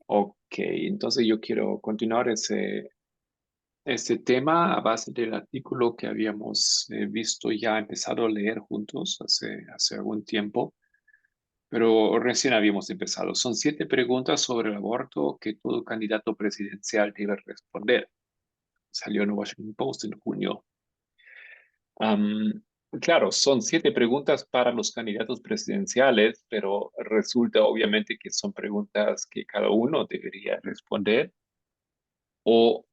Ok, entonces yo quiero continuar ese tema a base del artículo que habíamos visto ya empezado a leer juntos hace algún tiempo, pero recién habíamos empezado. Son 7 preguntas sobre el aborto que todo candidato presidencial debe responder. Salió en el Washington Post en junio. Am, claro, son 7 preguntas para los candidatos presidenciales, pero resulta obviamente que son preguntas que cada uno debería responder o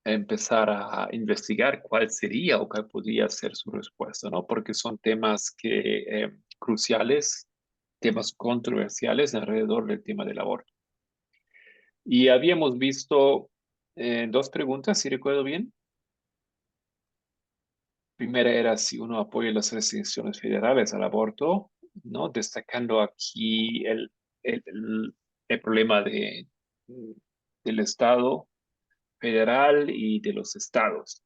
empezar a investigar cuál sería o cuál podría ser su respuesta, ¿no? Porque son temas cruciales, temas controversiales alrededor del tema del aborto. Y habíamos visto 2 preguntas, si recuerdo bien. Primera era si uno apoya las restricciones federales al aborto, ¿no? Destacando aquí el problema del Estado federal y de los estados,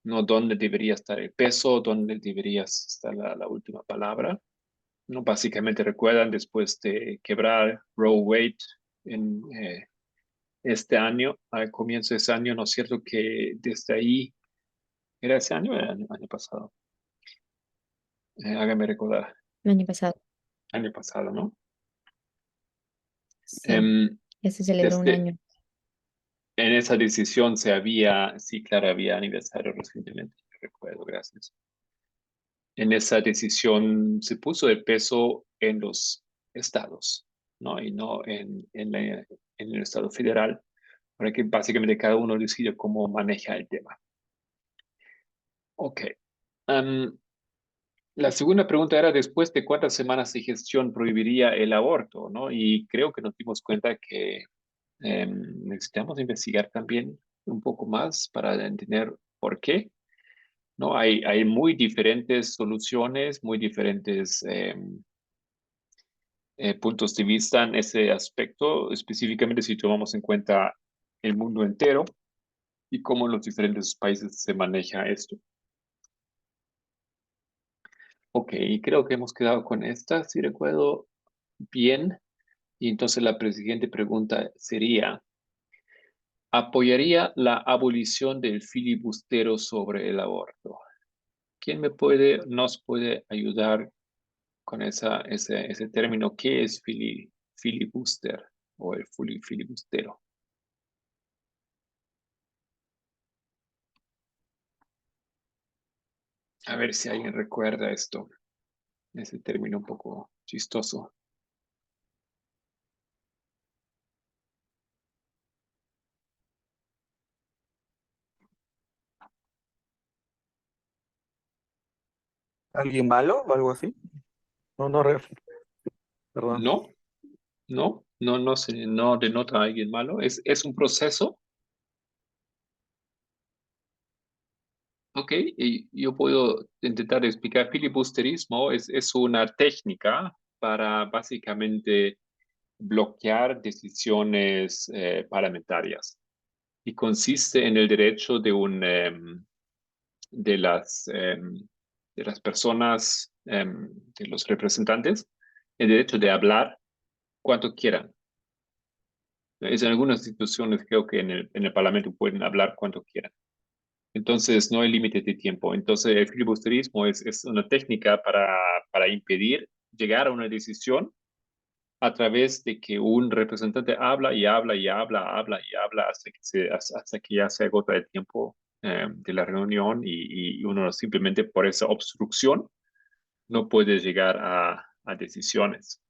¿no? Dónde debería estar el peso, dónde debería estar la última palabra, ¿no? Básicamente recuerdan después de quebrar Roe Wade en este año, al comienzo de ese año, ¿no es cierto? Que desde ahí, ¿era ese año o era el año pasado? Hágame recordar, El año pasado. año pasado, ¿no? Sí, Em, ya se celebró un desde, año. en esa decisión sí, claro, había aniversario recientemente, recuerdo, gracias. En esa decisión se puso el peso en los estados, ¿no? Y no en el estado federal, para que básicamente cada uno decida cómo maneja el tema. Ok. Am, la segunda pregunta era después de cuántas semanas de gestión prohibiría el aborto, ¿no? Y creo que nos dimos cuenta que necesitamos investigar también un poco más para entender por qué, ¿no? Hay muy diferentes soluciones, muy diferentes puntos de vista en ese aspecto, específicamente si tomamos en cuenta el mundo entero y cómo en los diferentes países se maneja esto. Ok, creo que hemos quedado con esta, si recuerdo bien. Y entonces la siguiente pregunta sería, ¿apoyaría la abolición del filibustero sobre el aborto? ¿Quién nos puede ayudar con ese término? ¿Qué es filibuster o el filibustero? A ver si alguien recuerda esto, ese término un poco chistoso. ¿Alguien malo o algo así? No, no, perdón. No, no denota a alguien malo. Es un proceso. Ok, y yo puedo intentar explicar. Filibusterismo es una técnica para básicamente bloquear decisiones parlamentarias y consiste en el derecho de de las personas, de los representantes, el derecho de hablar cuanto quieran. Es en algunas instituciones creo que en el Parlamento pueden hablar cuanto quieran. Entonces, no hay límite de tiempo. Entonces, el filibusterismo es una técnica para impedir llegar a una decisión a través de que un representante habla y habla y habla y habla hasta que ya se agota el tiempo de la reunión y uno simplemente por esa obstrucción no puede llegar a decisiones.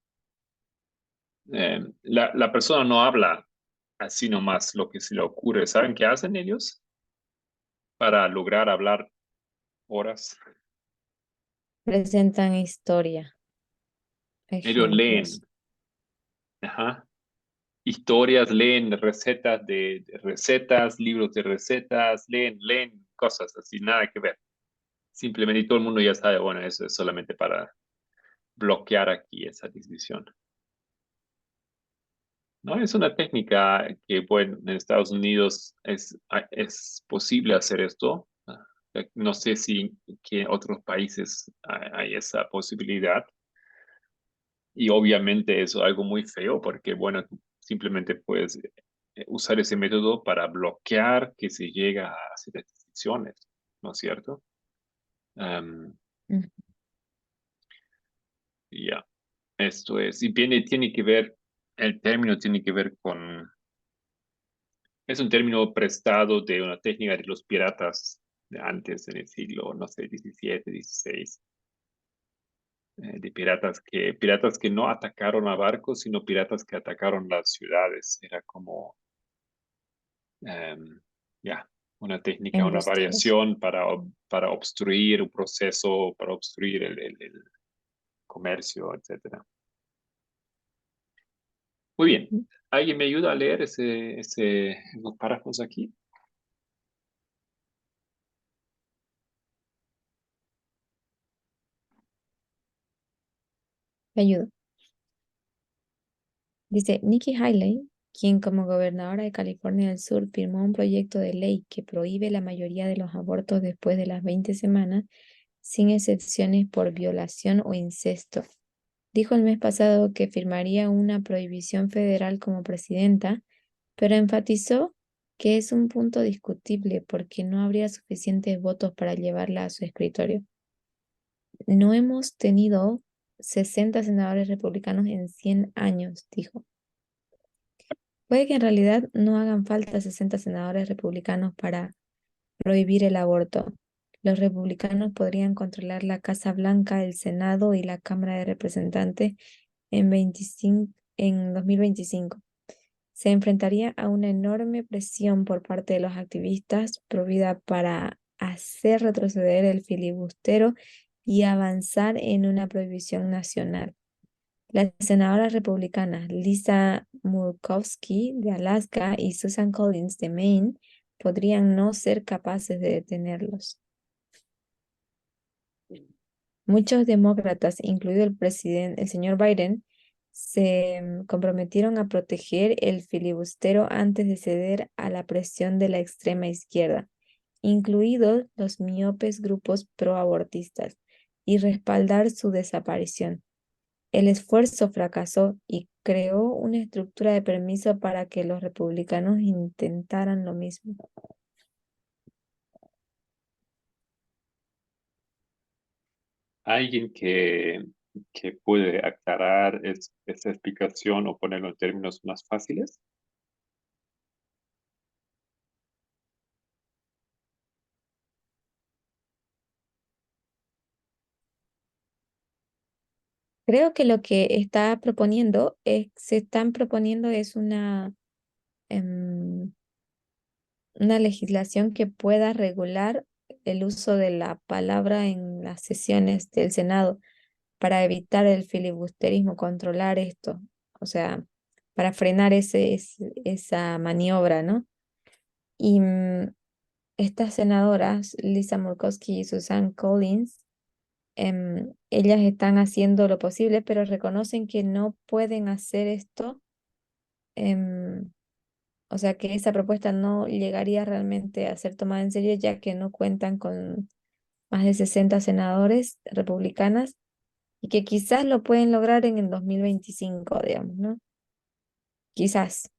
La persona no habla así nomás lo que se le ocurre. ¿Saben qué hacen ellos para lograr hablar horas? Presentan historia, Ellos ejemplos. leen, ajá, historias, leen recetas de recetas, libros de recetas, leen cosas así, nada que ver. Simplemente y todo el mundo ya sabe, bueno, eso es solamente para bloquear aquí esa decisión. No, es una técnica que, bueno, en Estados Unidos es posible hacer esto. No sé si que en otros países hay esa posibilidad. Y obviamente eso es algo muy feo porque, bueno, simplemente puedes usar ese método para bloquear que se llega a hacer decisiones, ¿no es cierto? Am, Mm. ya, esto es, y tiene que ver, el término tiene que ver con, es un término prestado de una técnica de los piratas de antes, en el siglo, no sé, 17, 16, de piratas que no atacaron a barcos, sino piratas que atacaron las ciudades. Era como, em, ya, una técnica, una Embusteros. variación para obstruir un proceso, para obstruir el comercio, etcétera. Muy bien. Mm. ¿Alguien me ayuda a leer los párrafos aquí? Me ayudo. Dice Nikki Haley, quien como gobernadora de California del Sur firmó un proyecto de ley que prohíbe la mayoría de los abortos después de las 20 semanas, sin excepciones por violación o incesto. Dijo el mes pasado que firmaría una prohibición federal como presidenta, pero enfatizó que es un punto discutible porque no habría suficientes votos para llevarla a su escritorio. No hemos tenido 60 senadores republicanos en 100 años, dijo. Puede que en realidad no hagan falta 60 senadores republicanos para prohibir el aborto. Los republicanos podrían controlar la Casa Blanca, el Senado y la Cámara de Representantes en 2025. Se enfrentaría a una enorme presión por parte de los activistas provida para hacer retroceder el filibustero y avanzar en una prohibición nacional. Las senadoras republicanas Lisa Murkowski de Alaska y Susan Collins de Maine podrían no ser capaces de detenerlos. Muchos demócratas, incluido el señor Biden, se comprometieron a proteger el filibustero antes de ceder a la presión de la extrema izquierda, incluidos los miopes grupos proabortistas, y respaldar su desaparición. El esfuerzo fracasó y creó una estructura de permiso para que los republicanos intentaran lo mismo. ¿Alguien que puede aclarar esta explicación o ponerlo en términos más fáciles? Creo que lo que se están proponiendo es em, una legislación que pueda regular el uso de la palabra en las sesiones del Senado para evitar el filibusterismo, controlar esto, o sea, para frenar esa maniobra, ¿no? Y estas senadoras, Lisa Murkowski y Susan Collins, ellas están haciendo lo posible, pero reconocen que no pueden hacer esto, em, o sea, que esa propuesta no llegaría realmente a ser tomada en serio, ya que no cuentan con más de 60 senadores republicanas y que quizás lo pueden lograr en el 2025, digamos, ¿no? Quizás,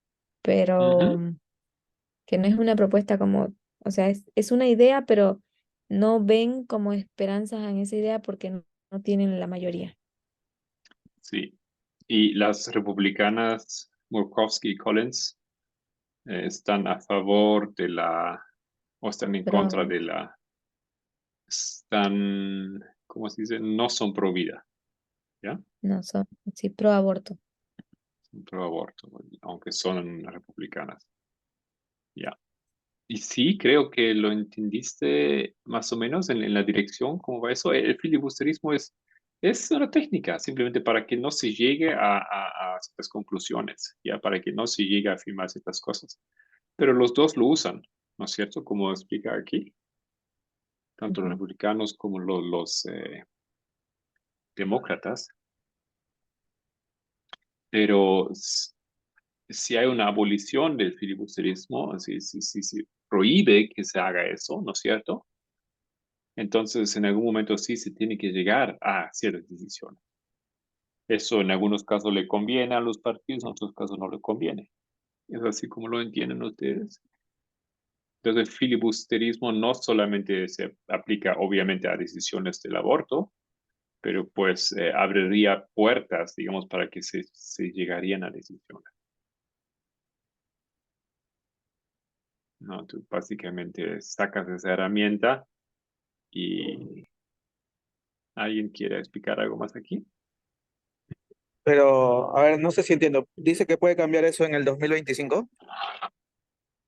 pero Ujú. que no es una propuesta como, o sea, es una idea, pero no ven como esperanzas en esa idea porque no tienen la mayoría. Sí. Y las republicanas Murkowski y Collins están a favor de o están en contra Pero de ¿cómo se dice? No son pro vida, ¿ya? no son, sí, pro aborto. Son pro aborto, aunque son republicanas, ¿ya? Y sí, creo que lo entendiste más o menos en la dirección, cómo va eso. El filibusterismo es una técnica, simplemente para que no se llegue a ciertas conclusiones, ya para que no se llegue a afirmar ciertas cosas. Pero los dos lo usan, ¿no es cierto? Como explica aquí, tanto los Ujú. republicanos como los demócratas. Pero si hay una abolición del filibusterismo, si prohíbe que se haga eso, ¿no es cierto? Entonces, en algún momento sí se tiene que llegar a ciertas decisiones. Eso en algunos casos le conviene a los partidos, en otros casos no le conviene. Es así como lo entienden ustedes. Entonces, el filibusterismo no solamente se aplica obviamente a decisiones del aborto, pero pues abriría puertas, digamos, para que se llegarían a decisiones. ¿No? Tú básicamente sacas esa herramienta y ¿alguien quiere explicar algo más aquí? Pero, a ver, no sé si entiendo. Dice que puede cambiar eso en el 2025.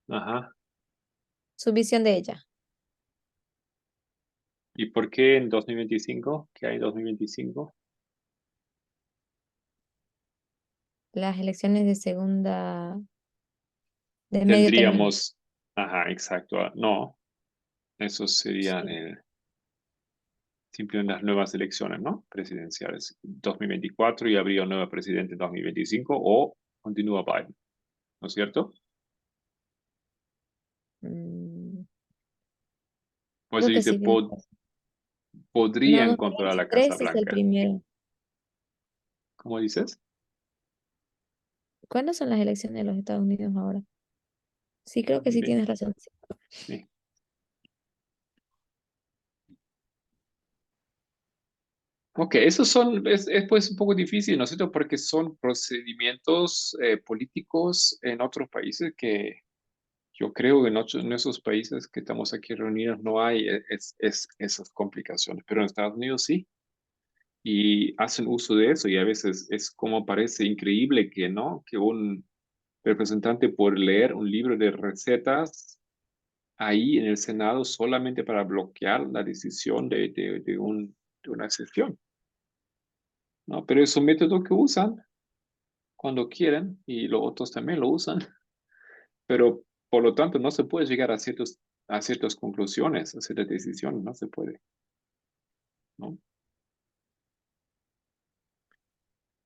Ajá. Su visión de ella. ¿Y por qué en 2025? ¿Qué hay en 2025? Las elecciones de de medio término. Tendríamos, ajá, exacto. No, eso serían Sí. simplemente las nuevas elecciones, ¿no? Presidenciales 2024 y habría un nuevo presidente en 2025 o continúa Biden, ¿no es cierto? Mm, Pues se creo que dice sí tienes razón. No, podrían controlar la Casa 2023 es el Blanca. primero. ¿Cómo dices? ¿Cuándo son las elecciones de los Estados Unidos ahora? Sí, creo que sí 2020, tienes razón. Sí. sí. Ok, esos son, es pues un poco difícil, ¿no es cierto? Porque son procedimientos políticos en otros países que yo creo que en esos países que estamos aquí reunidos no hay esas complicaciones, pero en Estados Unidos sí, y hacen uso de eso y a veces es como parece increíble que no, que un representante por leer un libro de recetas ahí en el Senado solamente para bloquear la decisión de una sesión, ¿no? Pero es un método que usan cuando quieren y los otros también lo usan, pero por lo tanto no se puede llegar a ciertas conclusiones, a ciertas decisiones, no se puede, ¿no?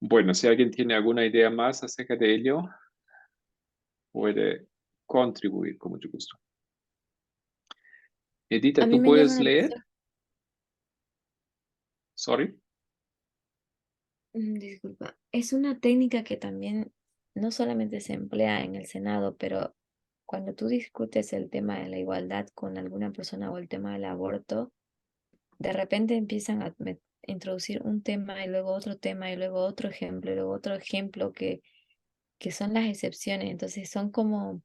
Bueno, si alguien tiene alguna idea más acerca de ello, puede contribuir con mucho gusto. A Edita, mí ¿tú me llama puedes la leer? atención. Sorry. Disculpa, es una técnica que también no solamente se emplea en el Senado, pero cuando tú discutes el tema de la igualdad con alguna persona o el tema del aborto, de repente empiezan a introducir un tema y luego otro tema y luego otro ejemplo y luego otro ejemplo que son las excepciones. Entonces son como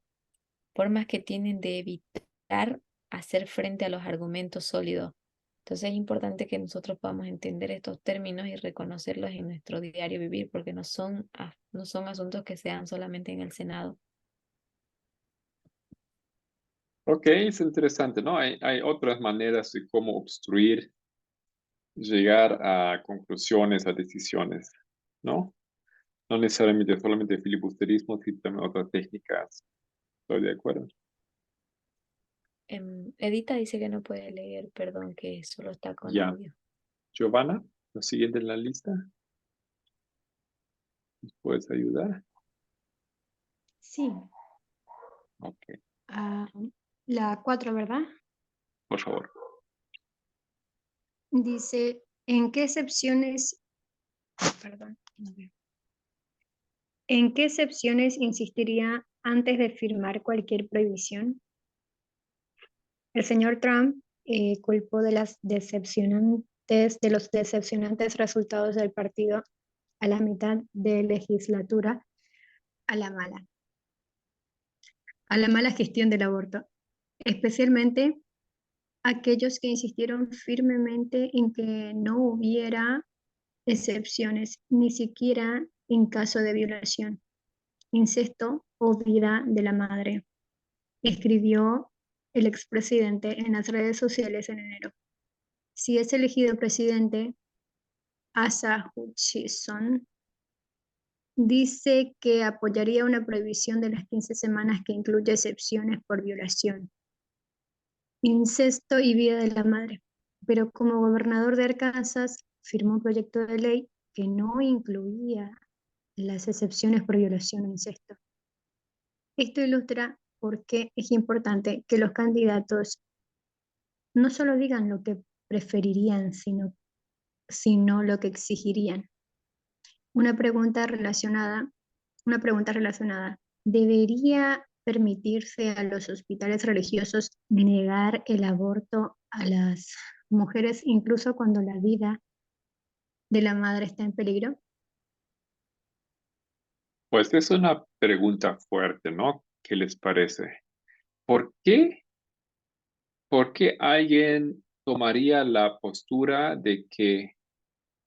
formas que tienen de evitar hacer frente a los argumentos sólidos. Entonces es importante que nosotros podamos entender estos términos y reconocerlos en nuestro diario vivir, porque no son asuntos que sean solamente en el Senado. Ok, es interesante, ¿no? Hay otras maneras de cómo obstruir, llegar a conclusiones, a decisiones, ¿no? No necesariamente solamente filibusterismo, sino también otras técnicas. Estoy de acuerdo. Edita dice que no puede leer, perdón, que solo está con Ya. audio. Giovanna, lo siguiente en la lista, ¿nos puedes ayudar? Sí, Ok, ah, la 4, ¿verdad? por favor. Dice, ¿en qué excepciones, perdón, no veo. ¿En qué excepciones insistiría antes de firmar cualquier prohibición? El señor Trump culpó de los decepcionantes resultados del partido a la mitad de legislatura a a la mala gestión del aborto, especialmente aquellos que insistieron firmemente en que no hubiera excepciones, ni siquiera en caso de violación, incesto o vida de la madre, escribió el expresidente en las redes sociales en enero. Si es elegido presidente, Asa Hutchinson dice que apoyaría una prohibición de las 15 semanas que incluye excepciones por violación, incesto y vida de la madre. Pero como gobernador de Arkansas, firmó un proyecto de ley que no incluía las excepciones por violación o incesto. Esto ilustra por qué es importante que los candidatos no solo digan lo que preferirían, sino lo que exigirían. Una pregunta relacionada, una pregunta relacionada. ¿Debería permitirse a los hospitales religiosos negar el aborto a las mujeres incluso cuando la vida de la madre está en peligro? Pues es una pregunta fuerte, ¿no? ¿Qué les parece? ¿Por qué? ¿Por qué alguien tomaría la postura de que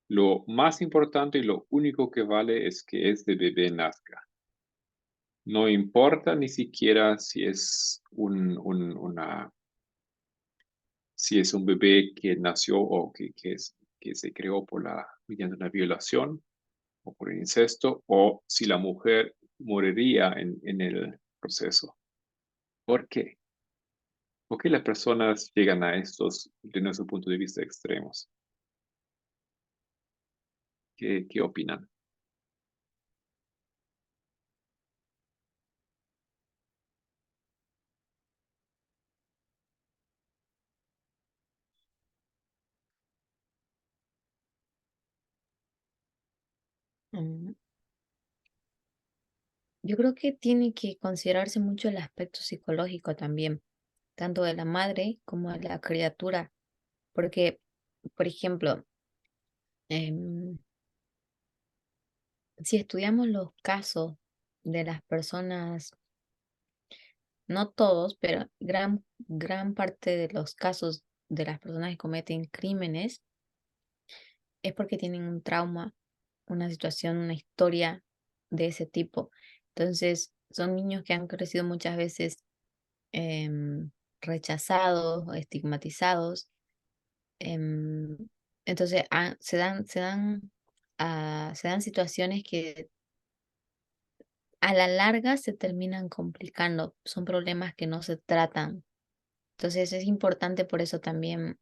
lo más importante y lo único que vale es que este bebé nazca? No importa ni siquiera si es si es un bebé que nació o que se creó mediante una violación o por incesto, o si la mujer moriría en el proceso. ¿Por qué? ¿Por qué las personas llegan a estos, de nuestro punto de vista, extremos? ¿Qué opinan? Mm, Yo creo que tiene que considerarse mucho el aspecto psicológico también, tanto de la madre como de la criatura, porque, por ejemplo, em, si estudiamos los casos de las personas, no todos, pero gran parte de los casos de las personas que cometen crímenes es porque tienen un trauma, una situación, una historia de ese tipo. Entonces, son niños que han crecido muchas veces em, rechazados, o estigmatizados. em, entonces, se dan situaciones que a la larga se terminan complicando. Son problemas que no se tratan. Entonces, es importante por eso también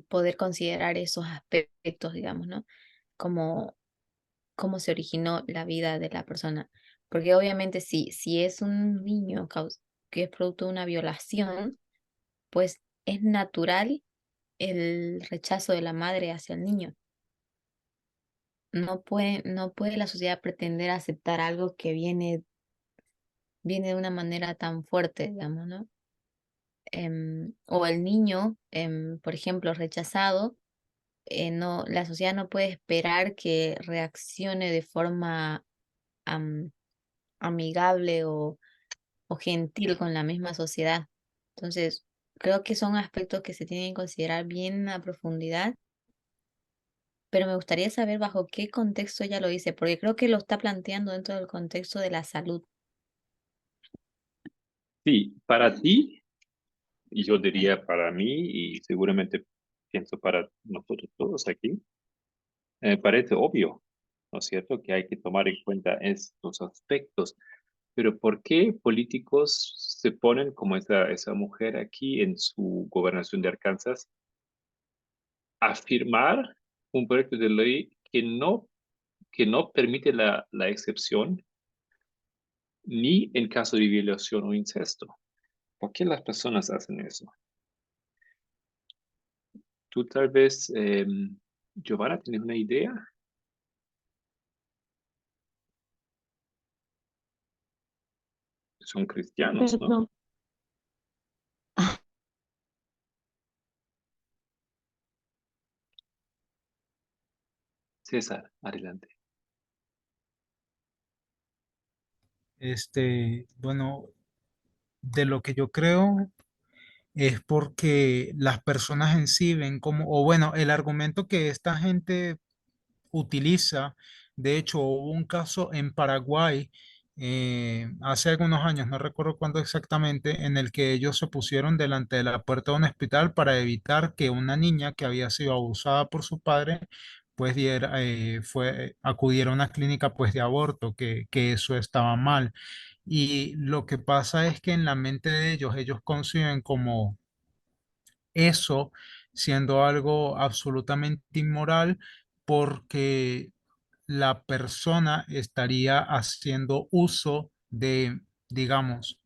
poder considerar esos aspectos, digamos, ¿no? Como cómo se originó la vida de la persona. Porque obviamente si es un niño que es producto de una violación, pues es natural el rechazo de la madre hacia el niño. No puede la sociedad pretender aceptar algo que viene de una manera tan fuerte, digamos, ¿no? O el niño, por ejemplo, rechazado, no, la sociedad no puede esperar que reaccione de forma am, amigable o gentil con la misma sociedad. Entonces, creo que son aspectos que se tienen que considerar bien a profundidad, pero me gustaría saber bajo qué contexto ella lo dice, porque creo que lo está planteando dentro del contexto de la salud. Sí, para ti, y yo diría para mí, y seguramente pienso para nosotros todos aquí, parece obvio, ¿no es cierto?, que hay que tomar en cuenta estos aspectos. Pero ¿por qué políticos se ponen como esa mujer aquí en su gobernación de Arkansas a firmar un proyecto de ley que no permite la excepción ni en caso de violación o incesto? ¿Por qué las personas hacen eso? Tú tal vez, Giovanna, tienes una idea. Son cristianos, ¿no? Perdón. Ah, César, adelante. Bueno, de lo que yo creo es porque las personas en sí ven como, o bueno, el argumento que esta gente utiliza. De hecho, hubo un caso en Paraguay hace algunos años, no recuerdo cuándo exactamente, en el que ellos se pusieron delante de la puerta de un hospital para evitar que una niña que había sido abusada por su padre, pues acudiera a una clínica pues de aborto, que eso estaba mal. Y lo que pasa es que en la mente de ellos conciben como eso siendo algo absolutamente inmoral porque la persona estaría haciendo uso de, digamos,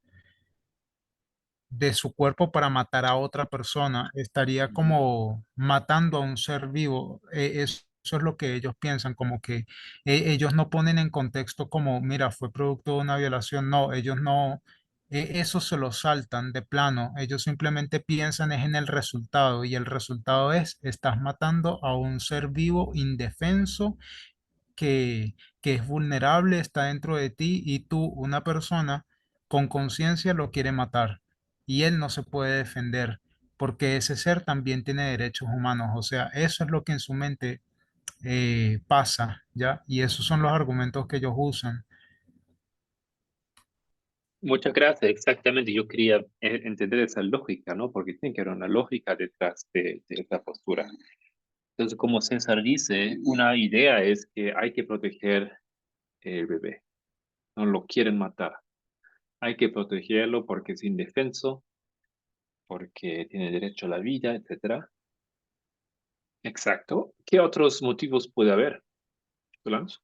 de su cuerpo para matar a otra persona, estaría Ujú. como matando a un ser vivo. eso es lo que ellos piensan, como que ellos no ponen en contexto como, mira, fue producto de una violación. No, ellos no, eso se lo saltan de plano. Ellos simplemente piensan es en el resultado y el resultado es, estás matando a un ser vivo indefenso que, que es vulnerable, está dentro de ti y tú, una persona con conciencia, lo quiere matar y él no se puede defender porque ese ser también tiene derechos humanos. O sea, eso es lo que en su mente pasa, ¿ya? Y esos son los argumentos que ellos usan. Muchas gracias, exactamente. Yo quería entender esa lógica, ¿no? Porque tiene que haber una lógica detrás de esa postura. Entonces, como César dice, una idea es que hay que proteger el bebé. No lo quieren matar. Hay que protegerlo porque es indefenso, porque tiene derecho a la vida, etcétera. Exacto. ¿Qué otros motivos puede haber, Solange?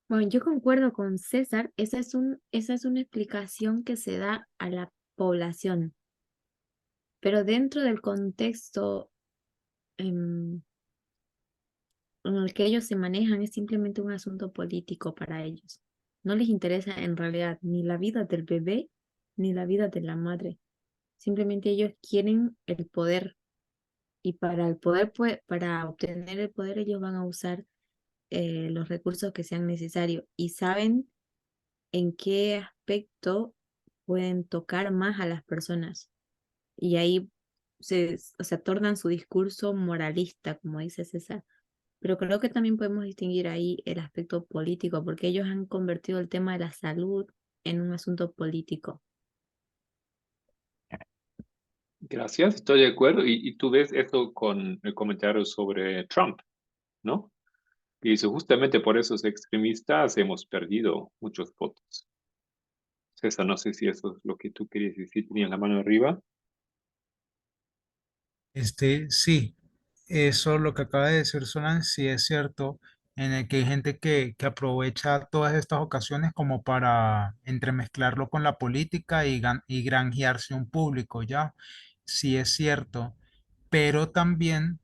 Bueno, yo concuerdo con César, esa es una explicación que se da a la población, pero dentro del contexto em, en el que ellos se manejan es simplemente un asunto político para ellos. No les interesa en realidad ni la vida del bebé ni la vida de la madre. Simplemente ellos quieren el poder y para el poder, pues, para obtener el poder ellos van a usar los recursos que sean necesarios y saben en qué aspecto pueden tocar más a las personas. Y ahí o sea, tornan su discurso moralista, como dice César. Pero creo que también podemos distinguir ahí el aspecto político, porque ellos han convertido el tema de la salud en un asunto político. Gracias, estoy de acuerdo. Y tú ves esto con el comentario sobre Trump, ¿no? Y dice, justamente por esos extremistas hemos perdido muchos votos. César, no sé si eso es lo que tú querías decir, tenías la mano arriba. Sí, eso lo que acaba de decir Solán, sí es cierto, en el que hay gente que aprovecha todas estas ocasiones como para entremezclarlo con la política y granjearse un público, ¿ya? Sí es cierto, pero también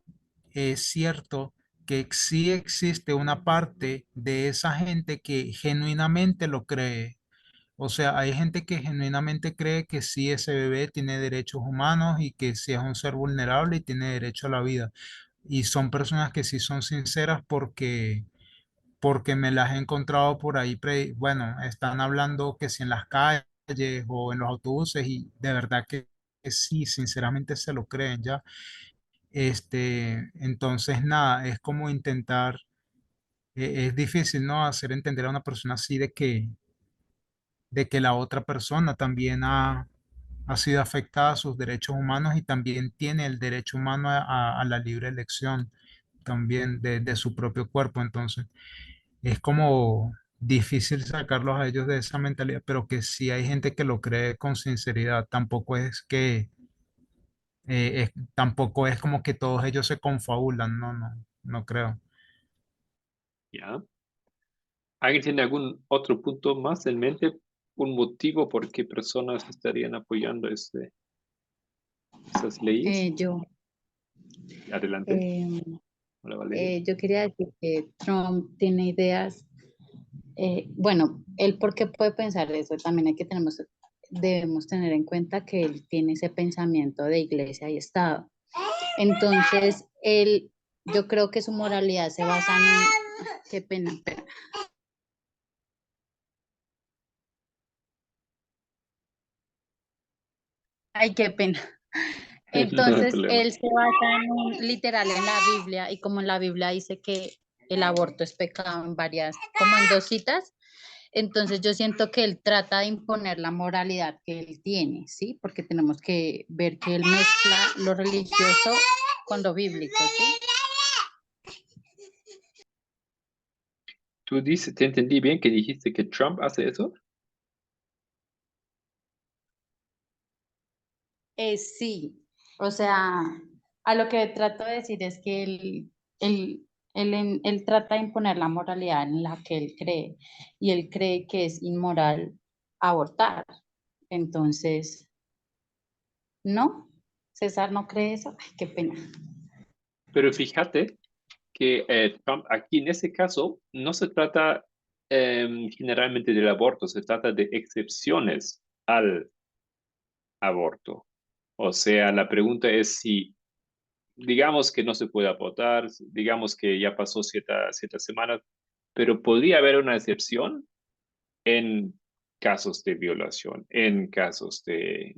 es cierto que sí existe una parte de esa gente que genuinamente lo cree. O sea, hay gente que genuinamente cree que sí ese bebé tiene derechos humanos y que sí es un ser vulnerable y tiene derecho a la vida. Y son personas que sí son sinceras porque me las he encontrado por ahí, bueno, están hablando que si en las calles o en los autobuses y de verdad que sí, sinceramente se lo creen ya. Entonces, nada, es como intentar, es difícil, ¿no? Hacer entender a una persona así de que la otra persona también ha sido afectada a sus derechos humanos y también tiene el derecho humano a la libre elección también de su propio cuerpo. Entonces, es como difícil sacarlos a ellos de esa mentalidad, pero que sí hay gente que lo cree con sinceridad. Tampoco es como que todos ellos se confabulan, no, no, no creo. ¿Ya? ¿Alguien tiene algún otro punto más en mente? ¿Un motivo por qué personas estarían apoyando esas leyes? Yo, Adelante. eh, Hola, Valeria. yo quería decir que Trump tiene ideas, bueno, él por qué puede pensar eso, también debemos tener en cuenta que él tiene ese pensamiento de iglesia y Estado. Entonces, yo creo que su moralidad se basa qué pena, espera. Ay, qué pena. No hay Entonces, problema. él se basa literal en la Biblia y como en la Biblia dice que el aborto es pecado como en dos citas, entonces yo siento que él trata de imponer la moralidad que él tiene, ¿sí? Porque tenemos que ver que él mezcla lo religioso con lo bíblico, ¿sí? Tú dices, te entendí bien que dijiste que Trump hace eso. Sí, o sea, a lo que trato de decir es que él trata de imponer la moralidad en la que él cree y él cree que es inmoral abortar. Entonces, ¿no? César no cree eso. Ay, qué pena. Pero fíjate que Trump aquí en este caso no se trata generalmente del aborto, se trata de excepciones al aborto. O sea, la pregunta es si, digamos que no se puede abortar, digamos que ya pasó ciertas semanas, pero podría haber una excepción en casos de violación, en casos del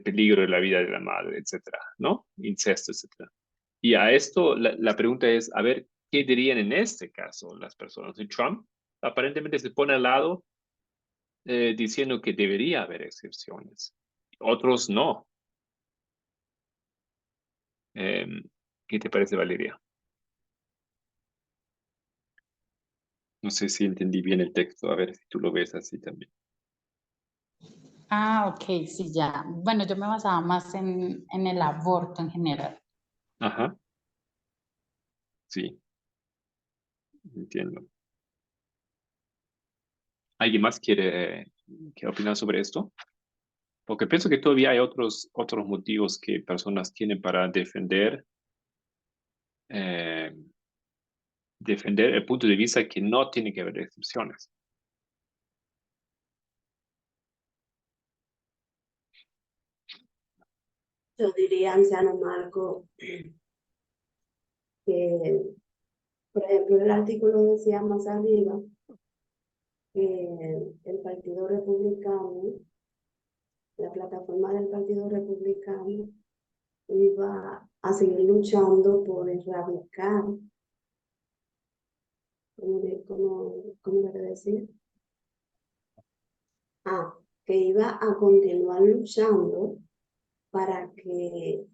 peligro de la vida de la madre, etcétera, ¿no? Incesto, etcétera. Y a esto la pregunta es, a ver, ¿qué dirían en este caso las personas? Y Trump aparentemente se pone al lado diciendo que debería haber excepciones. Otros no. Em, ¿Qué te parece, Valeria? No sé si entendí bien el texto, a ver si tú lo ves así también. Ah, ok, sí, ya. Bueno, yo me basaba más en el aborto en general. Ajá, sí, entiendo. ¿Alguien más quiere opinar sobre esto? Porque pienso que todavía hay otros motivos que personas tienen para eh, defender el punto de vista que no tiene que haber excepciones. Yo diría, anciano Marco, que, por ejemplo, el artículo decía más arriba que el Partido Republicano, la plataforma del Partido Republicano, iba a seguir luchando por erradicar, ¿cómo debe decir? Que iba a continuar luchando para que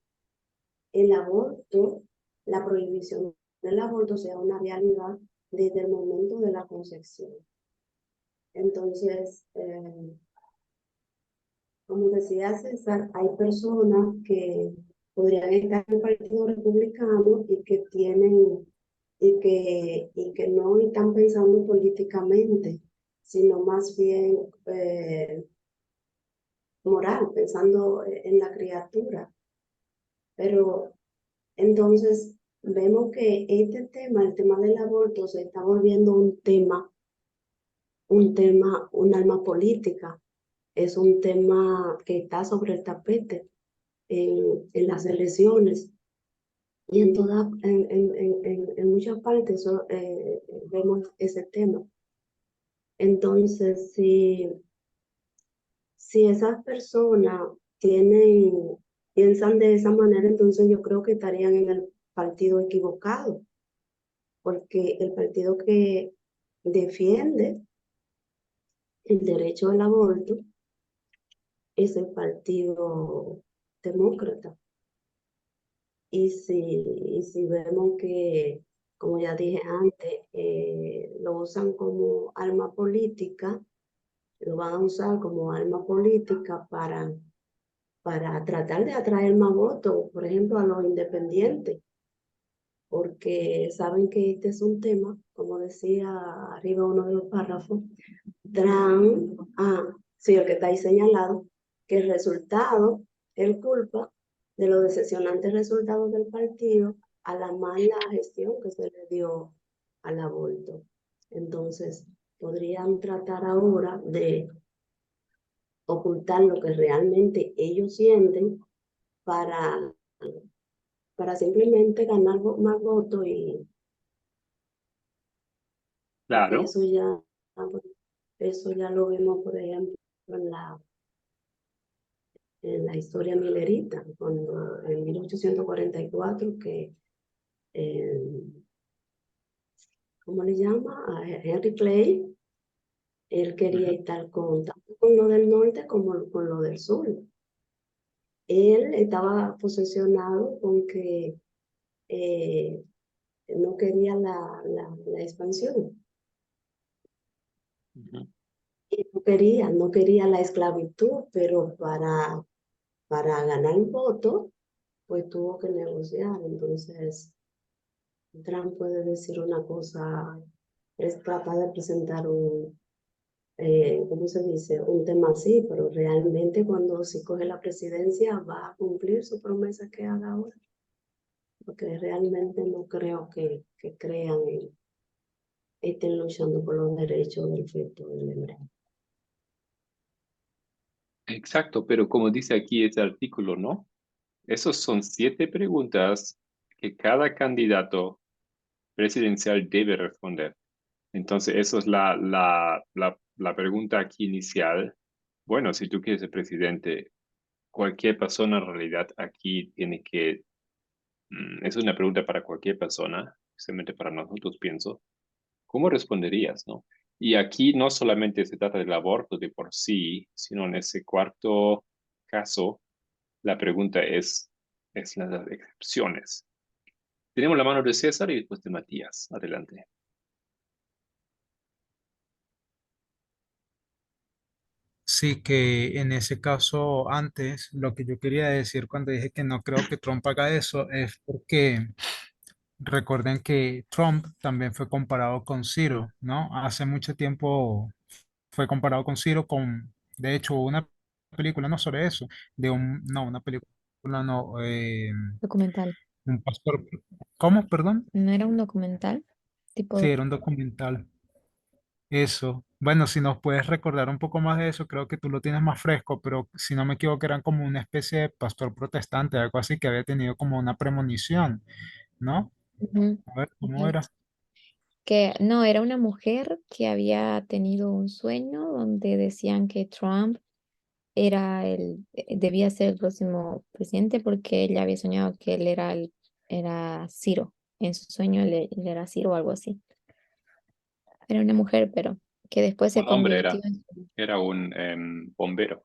el aborto, la prohibición del aborto sea una realidad desde el momento de la concepción. Entonces, como decía César, hay personas que podrían estar en el Partido Republicano y que tienen y que no están pensando políticamente, sino más bien moral, pensando en la criatura. Pero entonces vemos que este tema, el tema del aborto, se está volviendo un alma política. Es un tema que está sobre el tapete en las elecciones. Y en muchas partes vemos ese tema. Entonces, si esas personas piensan de esa manera, entonces yo creo que estarían en el partido equivocado, porque el partido que defiende el derecho al aborto es el Partido Demócrata. Y si vemos que, como ya dije antes, lo usan como arma política, lo van a usar como arma política para tratar de atraer más votos, por ejemplo, a los independientes, porque saben que este es un tema, como decía arriba uno de los párrafos, sí, el que está ahí señalado, que el resultado, el culpa de los decepcionantes resultados del partido a la mala gestión que se le dio al aborto. Entonces, podrían tratar ahora de ocultar lo que realmente ellos sienten para, para simplemente ganar más votos y Claro. eso ya lo vemos, por ejemplo, en la historia milerita, cuando en 1844 que, ¿cómo le llama? A Henry Clay, él quería estar tanto con lo del norte como con lo del sur. Él estaba posesionado con que no quería la expansión. Y no quería la esclavitud, pero para ganar voto, pues tuvo que negociar. Entonces, Trump puede decir una cosa, es capaz de presentar ¿cómo se dice? Un tema así, pero realmente cuando si coge la presidencia va a cumplir su promesa que haga ahora, porque realmente no creo que crean estén luchando por los derechos del feto del embrión. Exacto, pero como dice aquí este artículo, ¿no? Esos son 7 preguntas que cada candidato presidencial debe responder. Entonces, eso es la pregunta aquí inicial. Bueno, si tú quieres ser presidente, cualquier persona en realidad aquí tiene que, es una pregunta para cualquier persona, especialmente para nosotros, pienso. ¿Cómo responderías, no? Y aquí no solamente se trata del aborto de por sí, sino en ese cuarto caso, la pregunta es las excepciones. Tenemos la mano de César y después de Matías. Adelante. Sí, que en ese caso antes, lo que yo quería decir cuando dije que no creo que Trump haga eso es porque recuerden que Trump también fue comparado con Ciro, ¿no? Hace mucho tiempo fue comparado con Ciro de hecho, una película, no sobre eso, no, una película, no, Documental. un pastor, ¿cómo? Perdón. ¿No era un documental? Sí, Tipo, era un documental. Eso. Bueno, si nos puedes recordar un poco más de eso, creo que tú lo tienes más fresco, pero si no me equivoco, eran como una especie de pastor protestante, algo así que había tenido como una premonición, ¿no? ujú, A ver, ¿cómo ujú. era? Que no, era una mujer que había tenido un sueño donde decían que Trump debía ser el próximo presidente porque ella había soñado que él era Ciro. En su sueño él era Ciro o algo así. Era una mujer, pero que después se Un hombre convirtió era un bombero.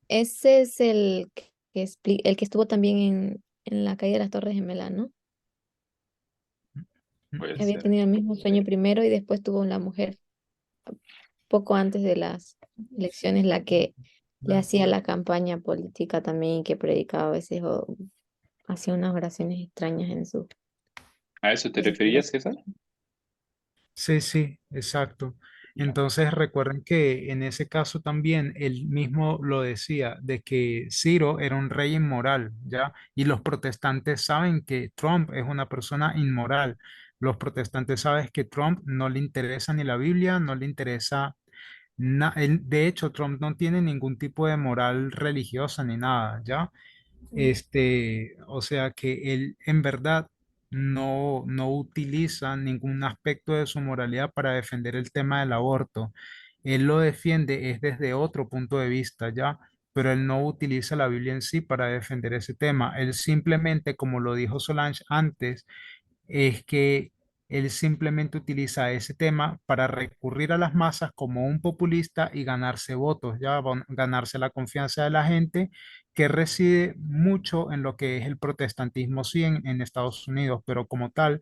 Ese es el que estuvo también en la caída de las Torres Gemelas, ¿no? Puede Había ser. tenido el mismo sueño primero y después tuvo la mujer poco antes de las elecciones, la que le hacía la campaña política también, que predicaba a veces o hacía unas oraciones extrañas en su ¿A eso te referías, desesperación. César? Sí, sí, exacto. Entonces recuerden que en ese caso también él mismo lo decía, de que Ciro era un rey inmoral, ¿ya? Y los protestantes saben que Trump es una persona inmoral. Los protestantes saben que Trump no le interesa ni la Biblia, no le interesa de hecho, Trump no tiene ningún tipo de moral religiosa ni nada, ¿ya? O sea que él en verdad no utiliza ningún aspecto de su moralidad para defender el tema del aborto. Él lo defiende es desde otro punto de vista, ¿ya? Pero él no utiliza la Biblia en sí para defender ese tema. Él simplemente, como lo dijo Solange antes, es que él simplemente utiliza ese tema para recurrir a las masas como un populista y ganarse votos, ya ganarse la confianza de la gente que reside mucho en lo que es el protestantismo, sí, en Estados Unidos, pero como tal,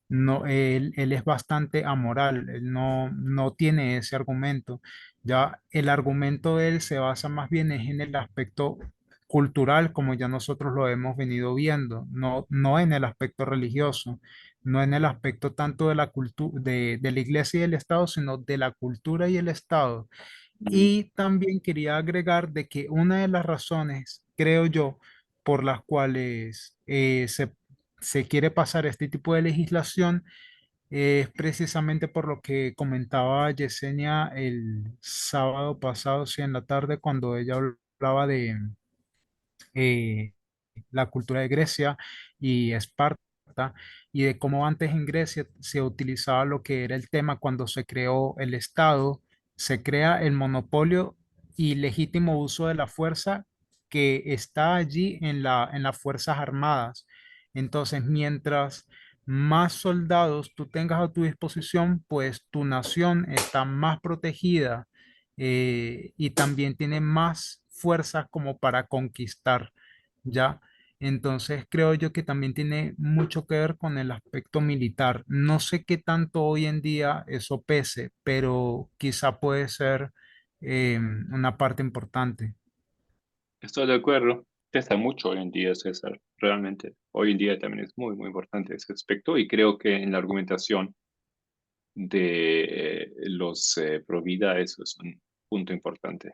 no, él es bastante amoral, él no tiene ese argumento. Ya el argumento de él se basa más bien es en el aspecto cultural, como ya nosotros lo hemos venido viendo, no en el aspecto religioso, no en el aspecto tanto de la cultura de la iglesia y el Estado, sino de la cultura y el Estado. Mm. Y también quería agregar de que una de las razones, creo yo, por las cuales se quiere pasar este tipo de legislación es precisamente por lo que comentaba Yesenia el sábado pasado, sí, en la tarde, cuando ella hablaba de eh, la cultura de Grecia y Esparta, y de cómo antes en Grecia se utilizaba lo que era el tema cuando se creó el Estado, se crea el monopolio y legítimo uso de la fuerza que está allí en las Fuerzas Armadas. Entonces, mientras más soldados tú tengas a tu disposición, pues tu nación está más protegida y también tiene más fuerzas como para conquistar. ¿Ya? Entonces creo yo que también tiene mucho que ver con el aspecto militar. No sé qué tanto hoy en día eso pese, pero quizá puede ser una parte importante. Estoy de acuerdo. Pesa mucho hoy en día, César. Realmente. Hoy en día también es muy, muy importante ese aspecto y creo que en la argumentación de los pro vida, eso es un punto importante.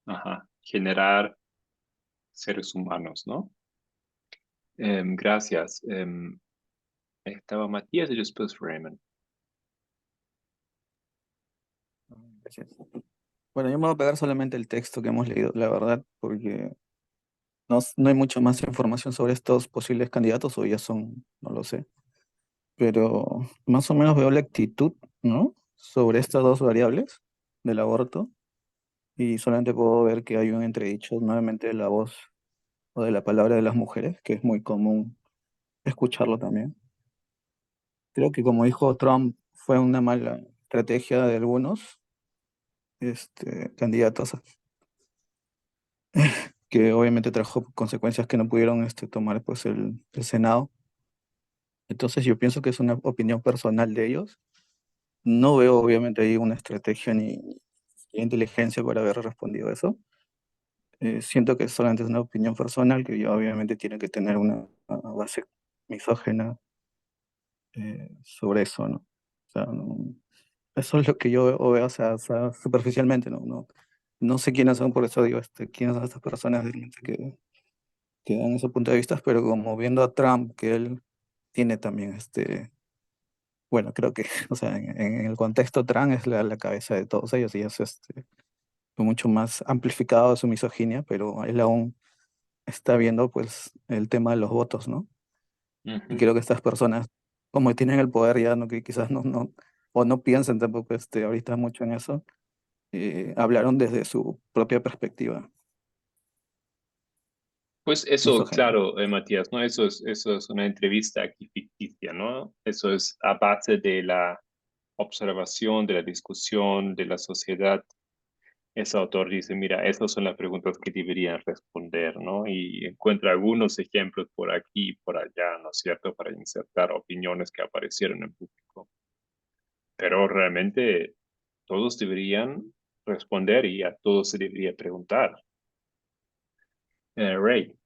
Ajá. Generar seres humanos, ¿no? Gracias. Estaba Matías y después Raymond. Gracias. Bueno, yo me voy a pegar solamente el texto que hemos leído, la verdad, porque no hay mucha más información sobre estos posibles candidatos, o ya son, no lo sé. Pero más o menos veo la actitud, ¿no? Sobre estas dos variables del aborto, y solamente puedo ver que hay un entredicho nuevamente de la voz o de la palabra de las mujeres, que es muy común escucharlo también. Creo que como dijo Trump, fue una mala estrategia de algunos candidatos que obviamente trajo consecuencias que no pudieron tomar pues el Senado. Entonces yo pienso que es una opinión personal de ellos. No veo obviamente ahí una estrategia ni inteligencia para haber respondido eso. Siento que solamente es una opinión personal que ya obviamente tiene que tener una base misógina sobre eso, ¿no? O sea, eso es lo que yo veo, o sea, superficialmente, no sé quiénes son, por eso digo, quiénes son estas personas realmente que dan ese punto de vista, pero como viendo a Trump, que él tiene también bueno, creo que, o sea, en el contexto Trump es la cabeza de todos ellos y es mucho más amplificado su misoginia, pero él aún está viendo pues el tema de los votos, ¿no? Y creo que estas personas, como tienen el poder ya, ¿no? Que quizás o no piensan tampoco ahorita mucho en eso, hablaron desde su propia perspectiva Pues eso, misógena. claro, Matías, ¿no? Eso es una entrevista aquí ficticia, ¿no? Eso es a base de la observación, de la discusión, de la sociedad. Ese autor dice, mira, estas son las preguntas que deberían responder, ¿no? Y encuentra algunos ejemplos por aquí y por allá, ¿no es cierto?, para insertar opiniones que aparecieron en público. Pero realmente todos deberían responder y a todos se debería preguntar. Ray.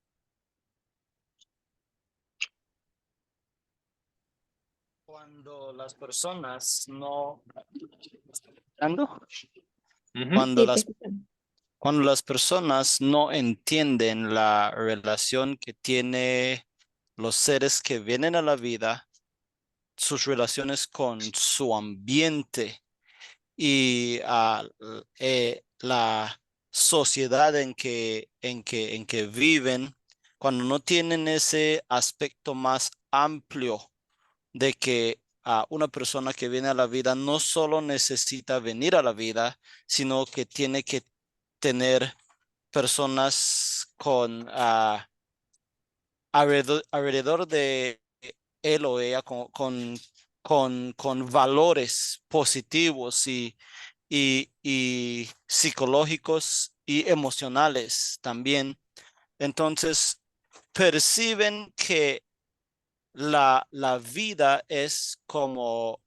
Cuando las personas no... ¿Ando? Ujú. Sí, te escuchamos. Cuando las personas no entienden la relación que tiene los seres que vienen a la vida, sus relaciones con su ambiente y la sociedad en que viven, cuando no tienen ese aspecto más amplio de que una persona que viene a la vida no solo necesita venir a la vida, sino que tiene que tener personas con alrededor de él o ella con valores positivos y psicológicos y emocionales también. Entonces, perciben que la vida es como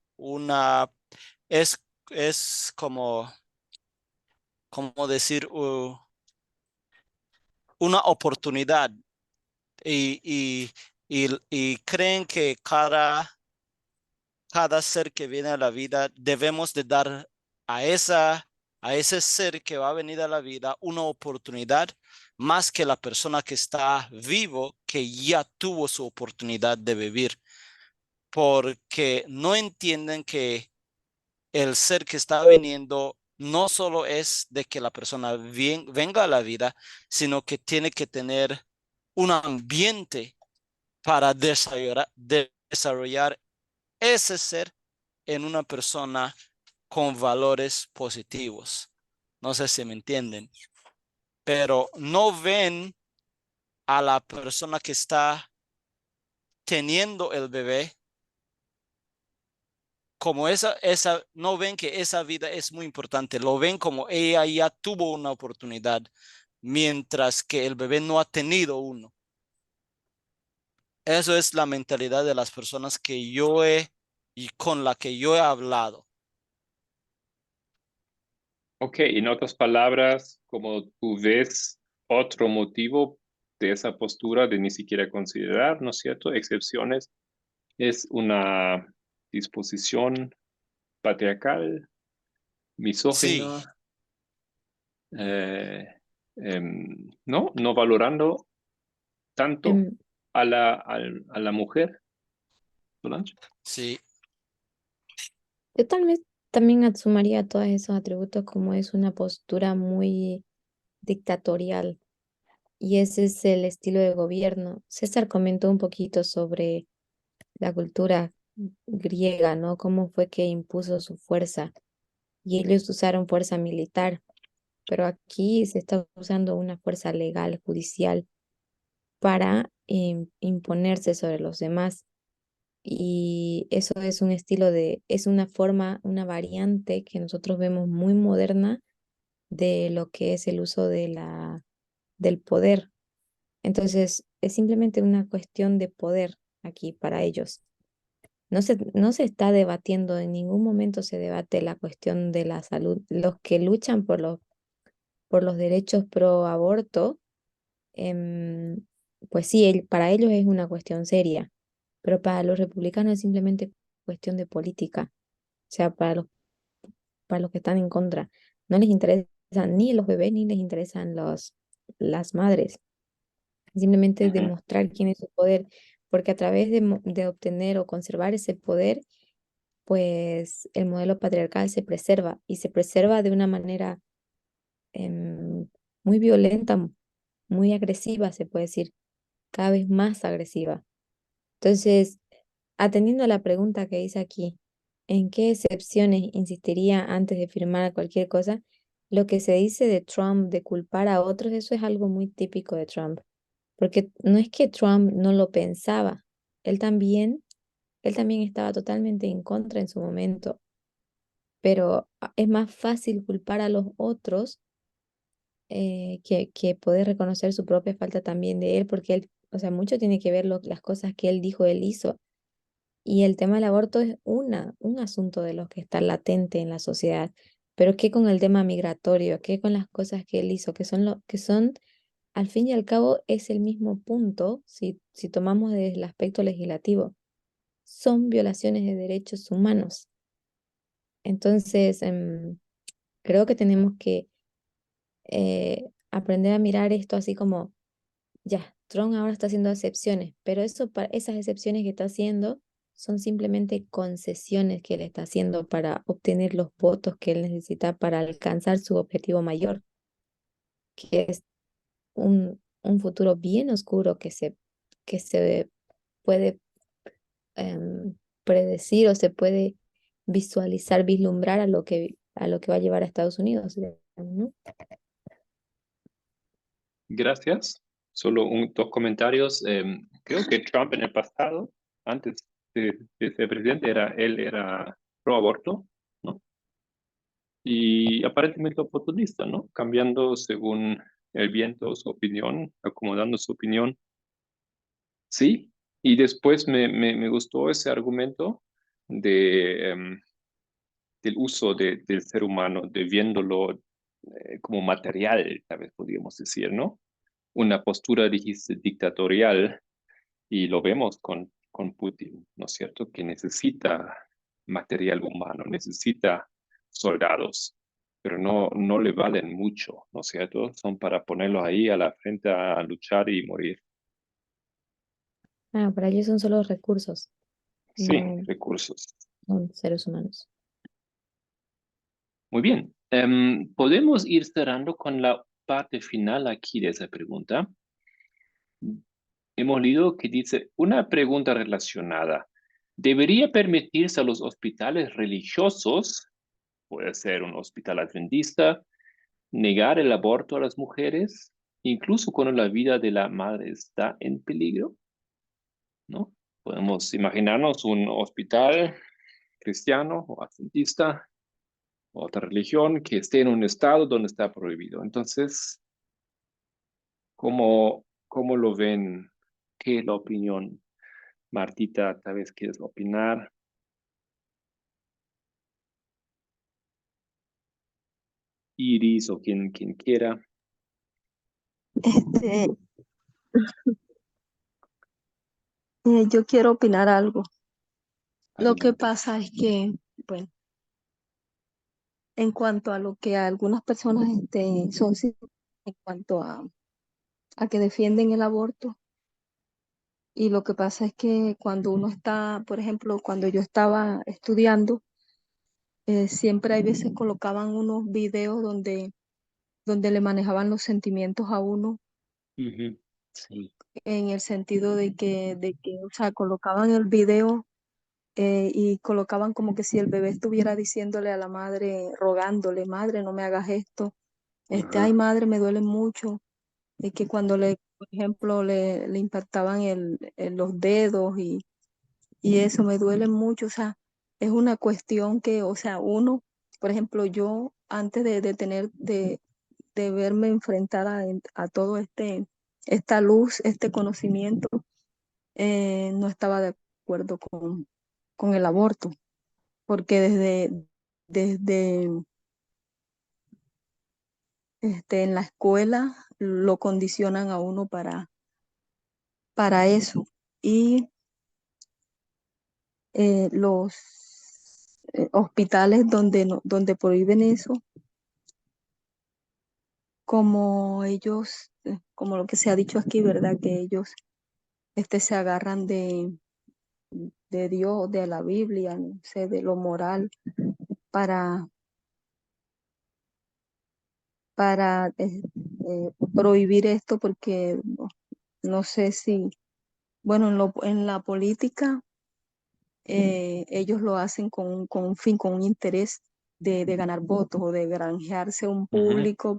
es, es como decir, una oportunidad y, y, y creen que cada ser que viene a la vida debemos de dar a ese ser que va a venir a la vida una oportunidad más que la persona que está vivo, que ya tuvo su oportunidad de vivir, porque no entienden que el ser que está viniendo no solo es de que la persona venga a la vida, sino que tiene que tener un ambiente para desarrollar ese ser en una persona con valores positivos. No sé si me entienden, pero no ven a la persona que está teniendo el bebé como no ven que esa vida es muy importante, lo ven como ella ya tuvo una oportunidad, mientras que el bebé no ha tenido uno. Eso es la mentalidad de las personas y con la que yo he hablado. Ok, en otras palabras, como tú ves otro motivo de esa postura de ni siquiera considerar, ¿no es cierto?, excepciones, es una disposición patriarcal, Sí, misógina, no valorando tanto Em, a la mujer, Solange. sí, yo tal vez también sumaría todos esos atributos como es una postura muy dictatorial y ese es el estilo de gobierno. César comentó un poquito sobre la cultura griega, ¿no? Cómo fue que impuso su fuerza y ellos usaron fuerza militar, pero aquí se está usando una fuerza legal, judicial, para imponerse sobre los demás. Y eso es un estilo es una forma, una variante que nosotros vemos muy moderna de lo que es el uso del poder. Entonces, es simplemente una cuestión de poder aquí para ellos. No se está debatiendo, en ningún momento se debate la cuestión de la salud. Los que luchan por los derechos pro aborto, em, pues sí, para ellos es una cuestión seria, pero para los republicanos es simplemente cuestión de política. O sea, para los que están en contra, no les interesan ni los bebés ni les interesan las madres. Simplemente Ujú. demostrar quién es su poder, porque a través de obtener o conservar ese poder, pues el modelo patriarcal se preserva y se preserva de una manera em, muy violenta, muy agresiva, se puede decir, cada vez más agresiva. Entonces, atendiendo a la pregunta que hice aquí, ¿en qué excepciones insistiría antes de firmar cualquier cosa? Lo que se dice de Trump, de culpar a otros, eso es algo muy típico de Trump, porque no es que Trump no lo pensaba, él también, él también estaba totalmente en contra en su momento, pero es más fácil culpar a los otros que poder reconocer su propia falta también de él, porque él, o sea, mucho tiene que ver las cosas que él dijo, él hizo. Y el tema del aborto es un asunto de los que está latente en la sociedad. Pero ¿qué con el tema migratorio? ¿Qué con las cosas que él hizo? Que son, al fin y al cabo, es el mismo punto si tomamos desde el aspecto legislativo. Son violaciones de derechos humanos. Entonces, creo que tenemos que aprender a mirar esto así como, ya, Trump ahora está haciendo excepciones, pero esas excepciones que está haciendo son simplemente concesiones que él está haciendo para obtener los votos que él necesita para alcanzar su objetivo mayor, que es un futuro bien oscuro que se puede predecir o se puede visualizar, vislumbrar a lo que va a llevar a Estados Unidos, digamos, ¿no? Gracias. Solo dos comentarios. Creo que Trump en el pasado, antes de ser presidente, él era pro aborto, ¿no? Y aparentemente oportunista, ¿no? Cambiando según el viento su opinión, acomodando su opinión. Sí, y después me gustó ese argumento del uso del ser humano, de viéndolo como material, tal vez podríamos decir, ¿no? Una postura, dijiste, dictatorial, y lo vemos con Putin, ¿no es cierto? Que necesita material humano, necesita soldados, pero no le valen mucho, ¿no es cierto? Son para ponerlos ahí a la frente a luchar y morir. Para ellos son solo recursos, Sí, no recursos. son seres humanos. Muy bien. Podemos ir cerrando con la parte final aquí de esa pregunta. Hemos leído que dice una pregunta relacionada. ¿Debería permitirse a los hospitales religiosos, puede ser un hospital adventista, negar el aborto a las mujeres, incluso cuando la vida de la madre está en peligro? ¿No? Podemos imaginarnos un hospital cristiano o adventista, otra religión que esté en un estado donde está prohibido. Entonces, ¿cómo lo ven? ¿Qué es la opinión? Martita, tal vez quieres opinar. Iris o quien quiera. Este, yo quiero opinar algo. Lo que Adelante. pasa es que, bueno, en cuanto a lo que algunas personas son en cuanto a que defienden el aborto. Y lo que pasa es que cuando uno está, por ejemplo, cuando yo estaba estudiando, siempre hay veces colocaban unos videos donde le manejaban los sentimientos a uno, Ujú. Sí. en el sentido de que, o sea, colocaban el video y colocaban como que si el bebé estuviera diciéndole a la madre, rogándole, madre, no me hagas esto, ay, Ajá. madre, me duele mucho, y que cuando por ejemplo, le impactaban los dedos y eso me duele mucho, o sea, es una cuestión que, o sea, uno, por ejemplo, yo antes de verme enfrentar a todo esta luz, este conocimiento, no estaba de acuerdo con el aborto, porque desde en la escuela lo condicionan a uno para eso. Y los hospitales donde prohíben eso, como ellos, como lo que se ha dicho aquí, ¿verdad? Que ellos se agarran de Dios, de la Biblia, no sé, de lo moral, para, para prohibir esto, porque no sé si, bueno, en la política ellos lo hacen con un fin, con un interés de ganar votos o de granjearse un Ujú. público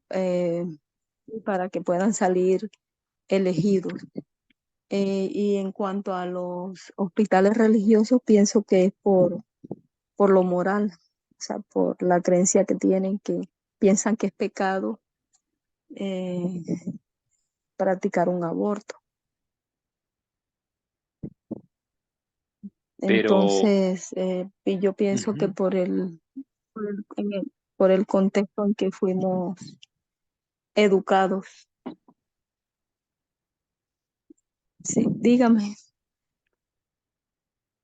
eh, para que puedan salir elegidos. Y en cuanto a los hospitales religiosos, pienso que es por lo moral, o sea, por la creencia que tienen, que piensan que es pecado eh, practicar un aborto. Pero, Entonces, y yo pienso que ujú. por el contexto en que fuimos educados. Sí, dígame.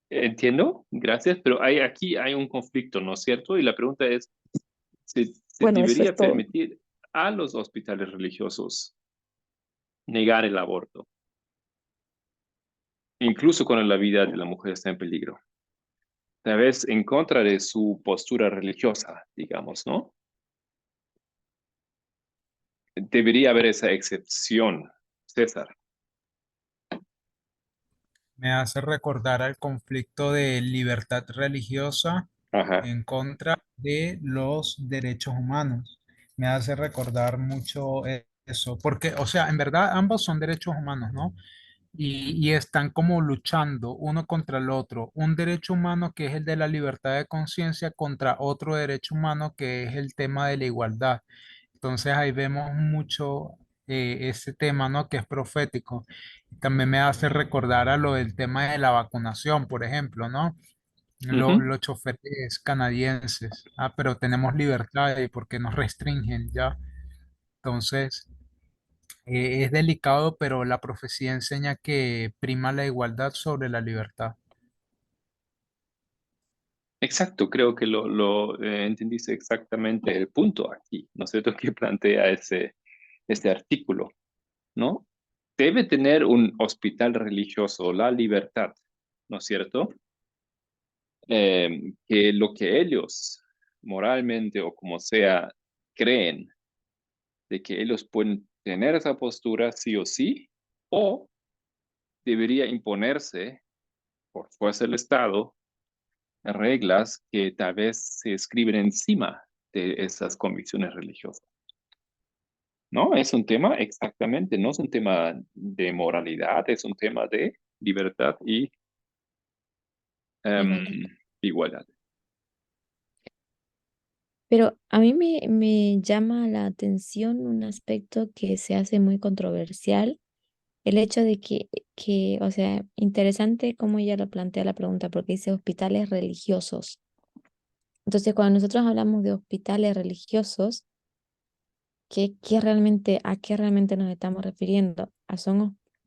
Entiendo, gracias, pero aquí hay un conflicto, ¿no es cierto? Y la pregunta es, ¿se Bueno, eso es debería todo. permitir a los hospitales religiosos negar el aborto, incluso cuando la vida de la mujer está en peligro? Tal vez en contra de su postura religiosa, digamos, ¿no? Debería haber esa excepción, César. Me hace recordar al conflicto de libertad religiosa Ajá. en contra de los derechos humanos. Me hace recordar mucho eso, porque, o sea, en verdad ambos son derechos humanos, ¿no? Y están como luchando uno contra el otro. Un derecho humano que es el de la libertad de conciencia contra otro derecho humano que es el tema de la igualdad. Entonces ahí vemos mucho ese tema, ¿no? Que es profético. También me hace recordar a lo del tema de la vacunación, por ejemplo, ¿no? Ujú. Los choferes canadienses, pero tenemos libertad y por qué nos restringen ya. Entonces, es delicado, pero la profecía enseña que prima la igualdad sobre la libertad. Exacto, creo que lo entendiste exactamente el punto aquí, ¿no es cierto? Que plantea este artículo, ¿no? Debe tener un hospital religioso la libertad, ¿no es cierto? Que lo que ellos moralmente o como sea creen de que ellos pueden tener esa postura sí o sí, o debería imponerse por fuerza del Estado reglas que tal vez se escriben encima de esas convicciones religiosas. No, es un tema exactamente, no es un tema de moralidad, es un tema de libertad y Igualdad. igualdad. Pero a mí me llama la atención un aspecto que se hace muy controversial, el hecho de o sea, interesante cómo ella lo plantea la pregunta, porque dice hospitales religiosos. Entonces, cuando nosotros hablamos de hospitales religiosos, ¿a qué realmente nos estamos refiriendo?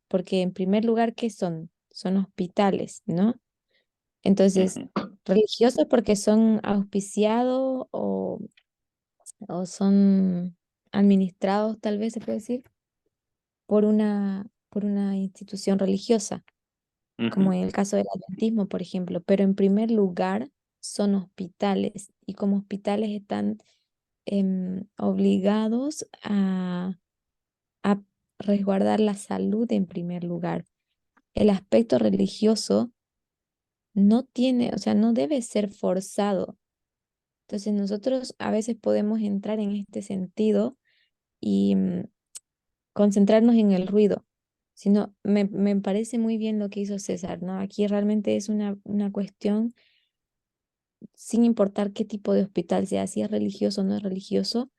Porque en primer lugar, ¿qué son? Son hospitales, ¿no? Entonces, Ujú. religiosos porque son auspiciados o son administrados, tal vez se puede decir, por una institución religiosa, como Ujú. en el caso del adventismo, por ejemplo. Pero en primer lugar son hospitales y como hospitales están obligados a resguardar la salud en primer lugar. El aspecto religioso no tiene, o sea, no debe ser forzado. Entonces nosotros a veces podemos entrar en este sentido y concentrarnos en el ruido. Sino, me parece muy bien lo que hizo César, ¿no? Aquí realmente es una cuestión, sin importar qué tipo de hospital sea, si es religioso o no es religioso,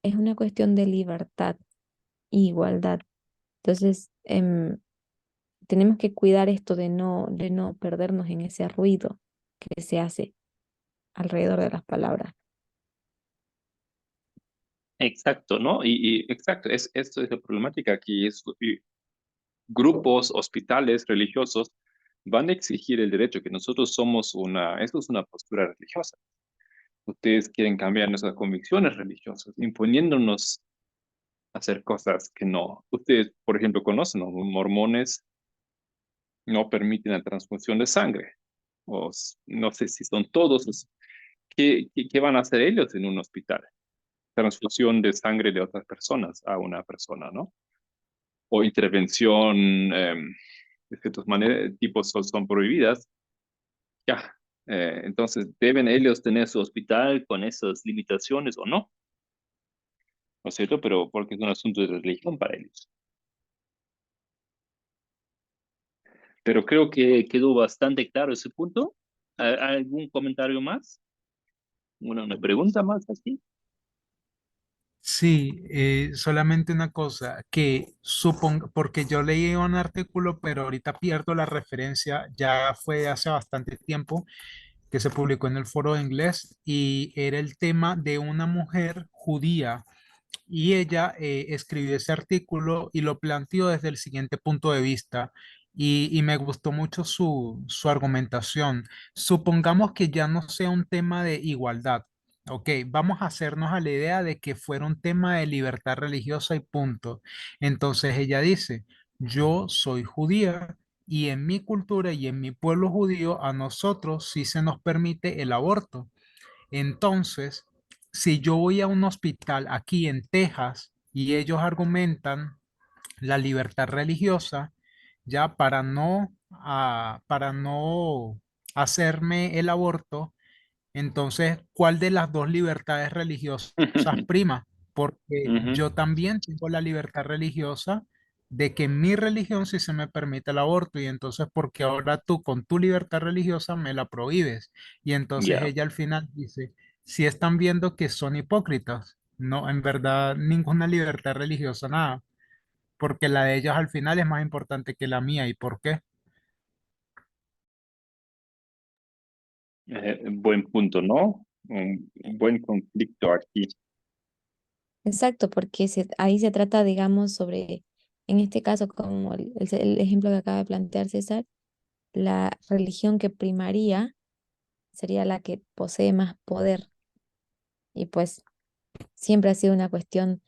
es una cuestión de libertad e igualdad. Entonces, tenemos que cuidar esto de no perdernos en ese ruido que se hace alrededor de las palabras. Exacto, ¿no? Exacto, esto es la problemática aquí. Grupos, hospitales religiosos van a exigir el derecho que nosotros somos esto es una postura religiosa. Ustedes quieren cambiar nuestras convicciones religiosas, imponiéndonos a hacer cosas que no. Ustedes, por ejemplo, conocen, ¿no? Los mormones no permiten la transfusión de sangre. No sé si son todos. ¿Qué van a hacer ellos en un hospital? Transfusión de sangre de otras personas a una persona, ¿no? O intervención de ciertas tipos son prohibidas. Ya, entonces, ¿deben ellos tener su hospital con esas limitaciones o no? ¿No es cierto? Pero porque es un asunto de religión para ellos. Pero creo que quedó bastante claro ese punto. ¿Algún comentario más? Una pregunta más aquí. Sí, solamente una cosa, que supongo, porque yo leí un artículo, pero ahorita pierdo la referencia, ya fue hace bastante tiempo que se publicó en el foro inglés y era el tema de una mujer judía y ella escribió ese artículo y lo planteó desde el siguiente punto de vista y me gustó mucho su argumentación. Supongamos que ya no sea un tema de igualdad. Ok, vamos a hacernos a la idea de que fuera un tema de libertad religiosa y punto. Entonces ella dice, yo soy judía y en mi cultura y en mi pueblo judío a nosotros sí se nos permite el aborto. Entonces, si yo voy a un hospital aquí en Texas y ellos argumentan la libertad religiosa, ya para no hacerme el aborto, entonces, ¿cuál de las dos libertades religiosas prima? Porque Ujú. yo también tengo la libertad religiosa de que en mi religión sí se me permite el aborto y entonces, porque ahora tú con tu libertad religiosa me la prohíbes? Y entonces Ya. ella al final dice, si están viendo que son hipócritas, no, en verdad ninguna libertad religiosa, nada, porque la de ellos al final es más importante que la mía. ¿Y por qué? Buen punto, ¿no? Un buen conflicto aquí. Exacto, porque ahí se trata, digamos, sobre, en este caso, como el ejemplo que acaba de plantear César, la religión que primaría sería la que posee más poder y pues siempre ha sido una cuestión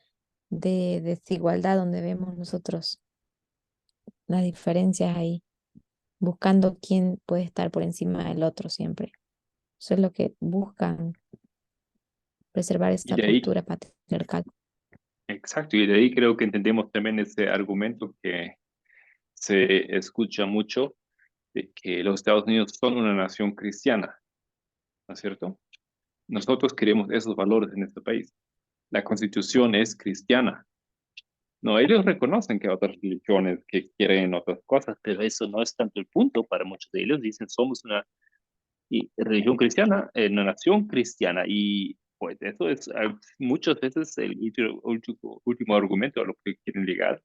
de desigualdad donde vemos nosotros las diferencias ahí, buscando quién puede estar por encima del otro siempre. Eso es lo que buscan, preservar Y esta de ahí, postura patriarcal. exacto, y de ahí creo que entendemos también ese argumento que se escucha mucho de que los Estados Unidos son una nación cristiana, ¿no es cierto? Nosotros queremos esos valores en este país. La Constitución es cristiana. No, ellos reconocen que hay otras religiones que quieren otras cosas, pero eso no es tanto el punto para muchos de ellos. Dicen, somos una religión cristiana, una nación cristiana. Y pues eso es muchas veces el último argumento a lo que quieren llegar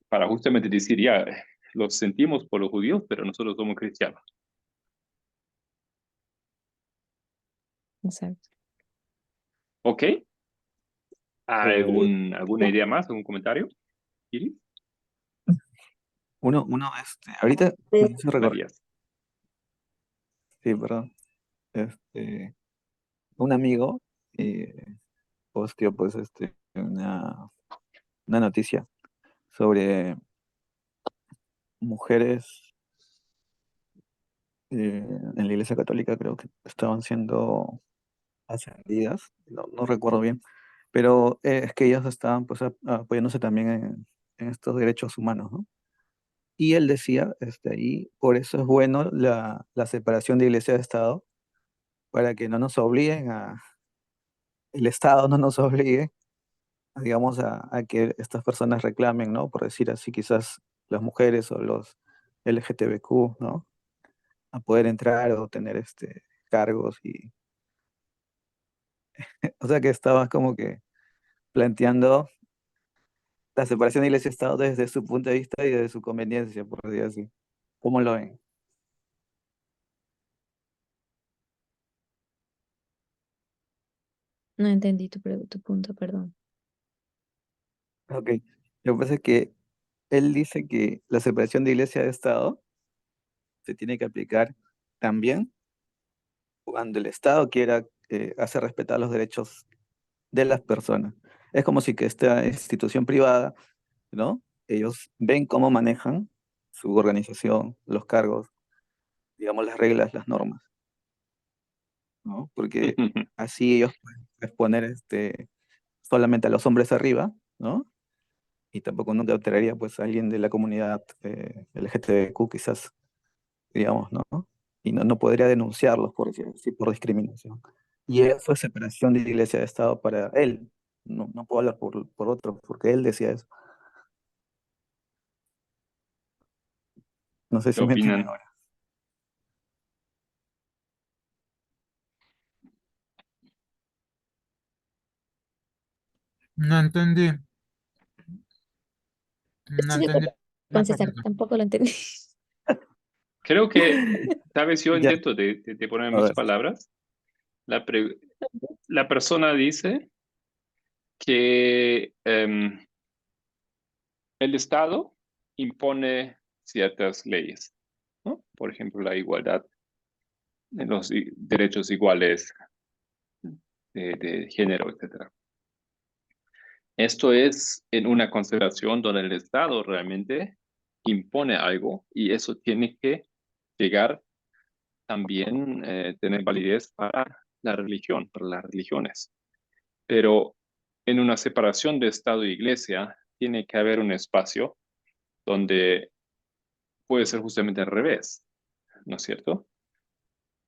para justamente decir, ya, los sentimos por los judíos, pero nosotros somos cristianos. Exacto. ¿Ok? ¿Alguna idea más? ¿Algún comentario? ¿Iris? Ahorita me hizo recordar, Matías. sí, perdón. un amigo posteó pues una noticia sobre mujeres en la Iglesia Católica, creo que estaban siendo ascendidas, no recuerdo bien, pero es que ellas estaban pues apoyándose también en estos derechos humanos, ¿no? Y él decía, ahí, por eso es bueno la separación de iglesia de Estado, para que no nos obliguen el Estado no nos obligue, digamos, a que estas personas reclamen, ¿no? Por decir así, quizás las mujeres o los LGTBQ, ¿no? A poder entrar o tener cargos y, o sea que estaba como que planteando la separación de iglesia y Estado desde su punto de vista y desde su conveniencia, por decir así. ¿Cómo lo ven? No entendí tu punto, perdón. Ok, lo que pasa es que él dice que la separación de iglesia de Estado se tiene que aplicar también cuando el Estado quiera hacer respetar los derechos de las personas. Es como si que esta institución privada, ¿no? Ellos ven cómo manejan su organización, los cargos, digamos, las reglas, las normas, ¿no? Porque así ellos pueden exponer solamente a los hombres arriba, ¿no? Y tampoco nunca alteraría pues a alguien de la comunidad LGTBQ quizás, digamos, ¿no? Y no podría denunciarlos por, decir así, por discriminación. Y eso es separación de iglesia de Estado para él. No puedo hablar por otro, porque él decía eso. No sé ¿Qué si me entienden opinan? ahora. No entendí, no Estoy de entendí acuerdo la con César, pregunta. tampoco lo entendí. Creo que, ¿sabes? Yo Ya, intento de poner a mis ver. palabras. La persona dice que el Estado impone ciertas leyes, ¿no? Por ejemplo, la igualdad, los derechos iguales de género, etcétera. Esto es en una consideración donde el Estado realmente impone algo y eso tiene que llegar también, tener validez para la religión, para las religiones. Pero en una separación de Estado e Iglesia tiene que haber un espacio donde puede ser justamente al revés, ¿no es cierto?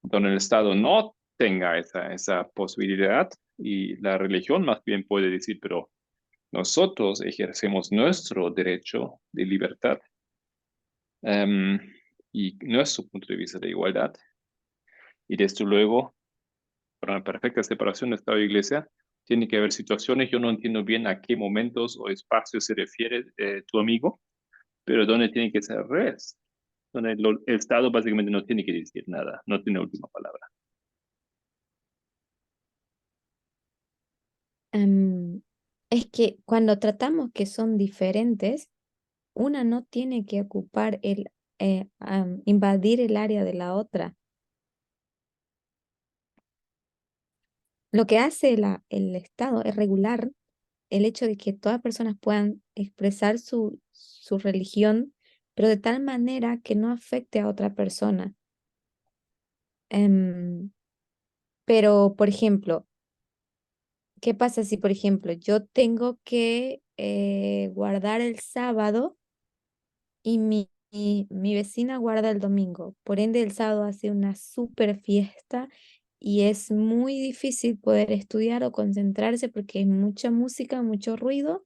Donde el Estado no tenga esa posibilidad y la religión más bien puede decir, pero nosotros ejercemos nuestro derecho de libertad em, y nuestro punto de vista de igualdad. Y desde luego, para una perfecta separación de Estado e Iglesia, tiene que haber situaciones, yo no entiendo bien a qué momentos o espacios se refiere tu amigo, pero donde tiene que ser al revés, donde el Estado básicamente no tiene que decir nada, no tiene última palabra. Em, es que cuando tratamos que son diferentes, una no tiene que ocupar invadir el área de la otra. Lo que hace el Estado es regular el hecho de que todas personas puedan expresar su religión, pero de tal manera que no afecte a otra persona. Em, pero, por ejemplo, ¿qué pasa si, por ejemplo, yo tengo que guardar el sábado y mi vecina guarda el domingo? Por ende, el sábado hace una súper fiesta y es muy difícil poder estudiar o concentrarse porque hay mucha música, mucho ruido.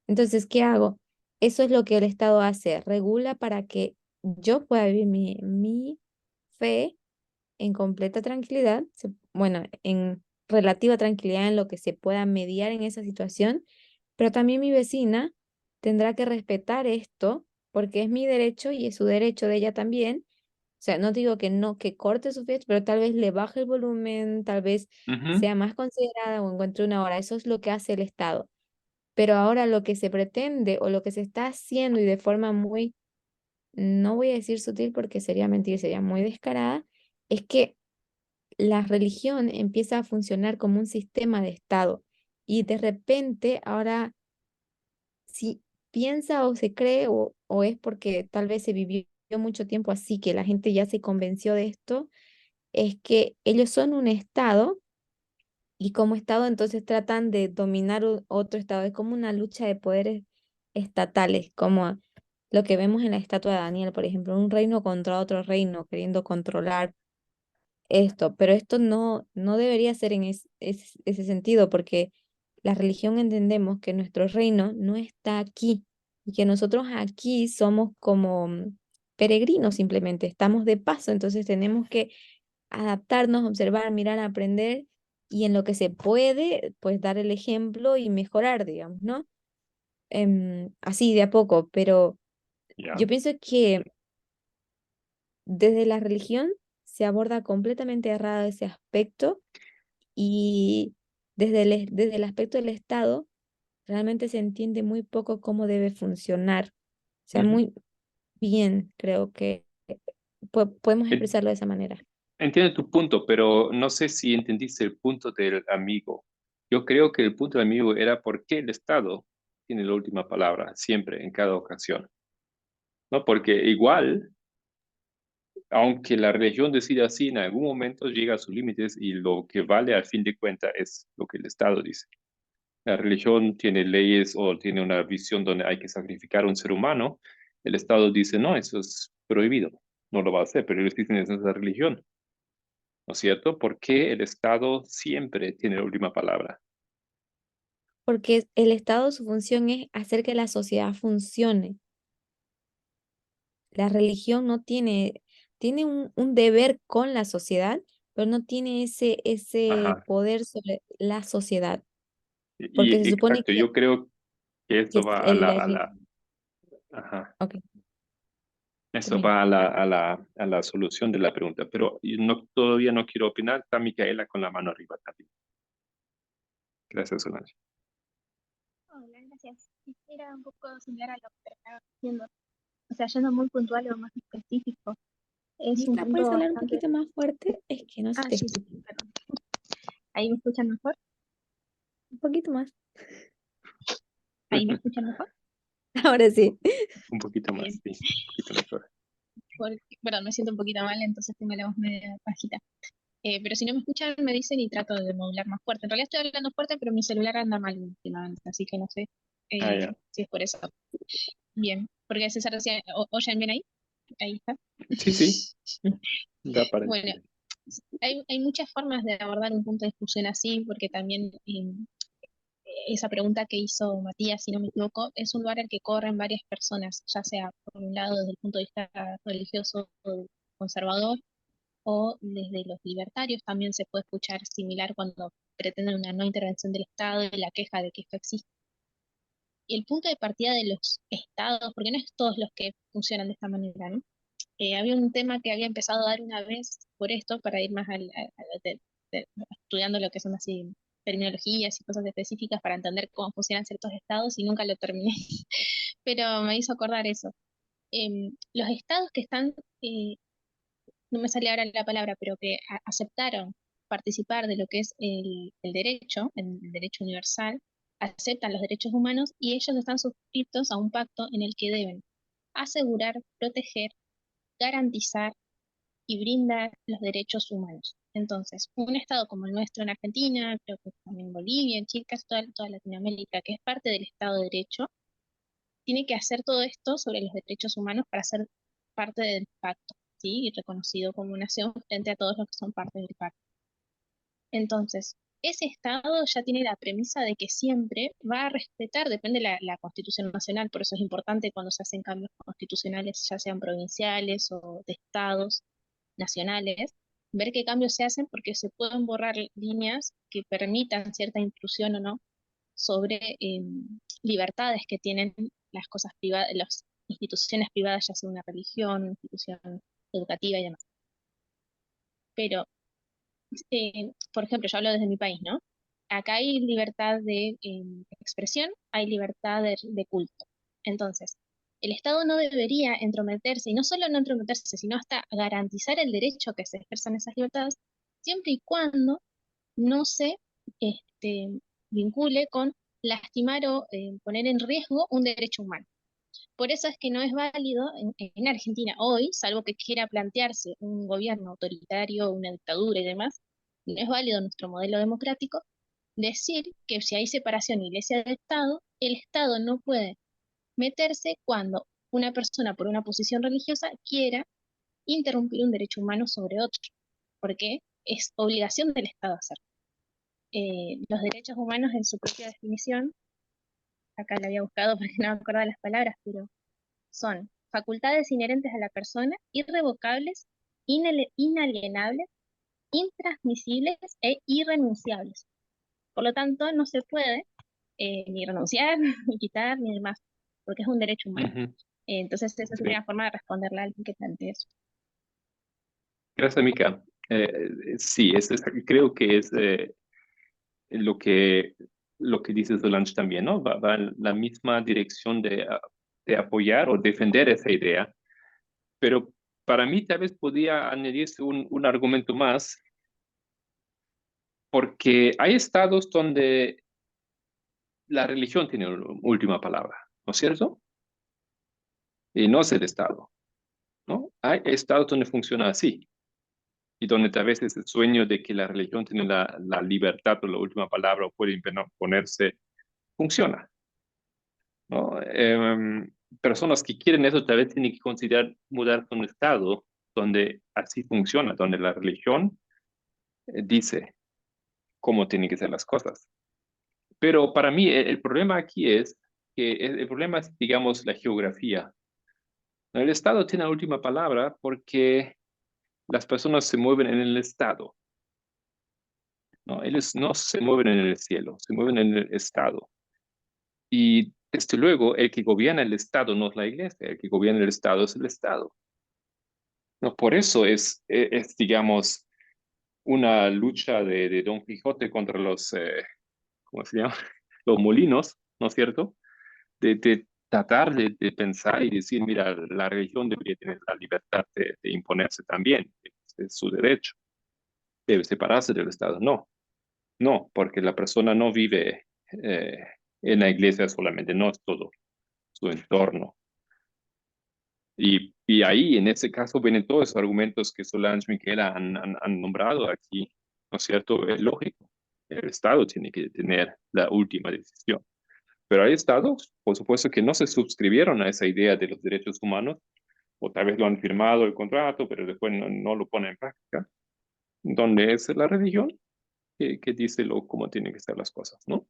Entonces, ¿qué hago? Eso es lo que el Estado hace, regula para que yo pueda vivir mi fe en completa tranquilidad, bueno, en relativa tranquilidad en lo que se pueda mediar en esa situación, pero también mi vecina tendrá que respetar esto porque es mi derecho y es su derecho de ella también. O sea, no digo que no, que corte su fiesta, pero tal vez le baje el volumen, tal vez Ujú. sea más considerada o encuentre una hora. Eso es lo que hace el Estado. Pero ahora lo que se pretende o lo que se está haciendo y de forma muy, no voy a decir sutil porque sería mentir, sería muy descarada, es que la religión empieza a funcionar como un sistema de Estado y de repente ahora si piensa o se cree o es porque tal vez se vivió mucho tiempo así que la gente ya se convenció de esto, es que ellos son un Estado y como Estado entonces tratan de dominar otro Estado. Es como una lucha de poderes estatales, como lo que vemos en la estatua de Daniel, por ejemplo, un reino contra otro reino, queriendo controlar esto, pero esto no debería ser en ese sentido, porque la religión entendemos que nuestro reino no está aquí y que nosotros aquí somos como peregrinos simplemente, estamos de paso, entonces tenemos que adaptarnos, observar, mirar, aprender y en lo que se puede, pues dar el ejemplo y mejorar, digamos, ¿no? Así de a poco, pero Ya. yo pienso que desde la religión se aborda completamente errado ese aspecto y desde el aspecto del Estado realmente se entiende muy poco cómo debe funcionar. O sea, Ujú. muy bien, creo que podemos En- expresarlo de esa manera. Entiendo tu punto, pero no sé si entendiste el punto del amigo. Yo creo que el punto del amigo era por qué el Estado tiene la última palabra, siempre, en cada ocasión, ¿no? Porque igual, aunque la religión decida así, en algún momento llega a sus límites y lo que vale al fin de cuentas es lo que el Estado dice. La religión tiene leyes o tiene una visión donde hay que sacrificar a un ser humano. El Estado dice, no, eso es prohibido, no lo va a hacer, pero ellos dicen, esa es la religión, ¿no es cierto? Porque el Estado siempre tiene la última palabra. Porque el Estado, su función es hacer que la sociedad funcione. La religión no tiene un deber con la sociedad, pero no tiene ese Ajá. poder sobre la sociedad, porque se supone Exacto, yo creo que que esto es va ajá, ok, esto termina. va a la solución de la pregunta, pero yo todavía no quiero opinar. Está Micaela con la mano arriba también. Gracias, Solange. Hola, gracias. Era un poco similar a lo que estaba diciendo. O sea, yendo muy puntual o más específico. Es un Gisela, ¿puedes punto hablar un bastante... poquito más fuerte? Es que no se Ah, te sí, escucha. perdón. ¿Ahí me escuchan mejor? Un poquito más. ¿Ahí me escuchan mejor? Ahora sí. Un poquito más, Bien. sí, un poquito mejor. Perdón, me siento un poquito mal, entonces tengo la voz media bajita. Pero si no me escuchan, me dicen y trato de modular más fuerte. En realidad estoy hablando fuerte, pero mi celular anda mal últimamente, así que no sé Ya. si es por eso. Bien, porque César decía, ¿oyen bien ahí? Ahí está. Sí, da para Bueno, entender. hay muchas formas de abordar un punto de discusión así, porque también esa pregunta que hizo Matías, si no me equivoco, es un lugar al que corren varias personas, ya sea por un lado desde el punto de vista religioso o conservador, o desde los libertarios también se puede escuchar similar cuando pretenden una no intervención del Estado y la queja de que esto existe. Y el punto de partida de los estados, porque no es todos los que funcionan de esta manera, ¿no? Había un tema que había empezado a dar una vez por esto, para ir más estudiando lo que son así terminologías y cosas específicas para entender cómo funcionan ciertos estados y nunca lo terminé, pero me hizo acordar eso. Los estados que están, no me sale ahora la palabra, pero que aceptaron participar de lo que es el derecho universal, aceptan los derechos humanos y ellos están suscritos a un pacto en el que deben asegurar, proteger, garantizar y brindar los derechos humanos. Entonces, un Estado como el nuestro en Argentina, creo que también en Bolivia, en Chile, casi toda Latinoamérica, que es parte del Estado de Derecho, tiene que hacer todo esto sobre los derechos humanos para ser parte del pacto, ¿sí? Y reconocido como nación frente a todos los que son parte del pacto. Entonces, ese Estado ya tiene la premisa de que siempre va a respetar, depende de la Constitución Nacional, por eso es importante cuando se hacen cambios constitucionales, ya sean provinciales o de estados nacionales, ver qué cambios se hacen porque se pueden borrar líneas que permitan cierta intrusión o no sobre libertades que tienen las cosas privadas, las instituciones privadas, ya sea una religión, una institución educativa y demás. Pero por ejemplo, yo hablo desde mi país, ¿no? Acá hay libertad de expresión, hay libertad de culto. Entonces, el Estado no debería entrometerse, y no solo no entrometerse, sino hasta garantizar el derecho a que se ejerzan esas libertades siempre y cuando no se vincule con lastimar o poner en riesgo un derecho humano. Por eso es que no es válido en Argentina hoy, salvo que quiera plantearse un gobierno autoritario, una dictadura y demás, no es válido nuestro modelo democrático decir que si hay separación iglesia del Estado, el Estado no puede meterse cuando una persona por una posición religiosa quiera interrumpir un derecho humano sobre otro, porque es obligación del Estado hacerlo. Los derechos humanos en su propia definición, acá la había buscado porque no me acordaba las palabras, pero son facultades inherentes a la persona, irrevocables, inalienables, intransmisibles e irrenunciables. Por lo tanto, no se puede ni renunciar, ni quitar, ni demás, porque es un derecho humano. Ujú. Entonces, esa Sí. sería una forma de responderle a alguien que plantee eso. Gracias, Mica. Sí, creo que es lo que dice Solange también, ¿no? Va en la misma dirección de apoyar o defender esa idea, pero para mí tal vez podría añadirse un argumento más, porque hay estados donde la religión tiene última palabra, ¿no es cierto? Y no es el Estado, ¿no? Hay estados donde funciona así, y donde tal vez ese sueño de que la religión tiene la libertad o la última palabra o puede imponerse, funciona, ¿no? Personas que quieren eso tal vez tienen que considerar mudarse a un estado donde así funciona, donde la religión dice cómo tienen que ser las cosas. Pero para mí el problema aquí es que el problema es, digamos, la geografía. El Estado tiene la última palabra porque las personas se mueven en el Estado, ¿no? Ellos no se mueven en el cielo, se mueven en el Estado. Y desde luego, el que gobierna el Estado no es la iglesia, el que gobierna el Estado es el Estado. No, por eso digamos, una lucha de Don Quijote contra los, ¿cómo se llama? Los molinos, ¿no es cierto? De tratar de pensar y decir, mira, la religión debería tener la libertad de imponerse también, es su derecho, debe separarse del Estado. No, no, porque la persona no vive en la iglesia solamente, no es todo su entorno. Y ahí, en ese caso, vienen todos esos argumentos que Solange y Miquela han nombrado aquí, ¿no es cierto? Es lógico, el Estado tiene que tener la última decisión. Pero hay estados, por supuesto, que no se suscribieron a esa idea de los derechos humanos, o tal vez lo han firmado el contrato, pero después no lo ponen en práctica, donde es la religión que dice cómo tienen que ser las cosas, ¿no?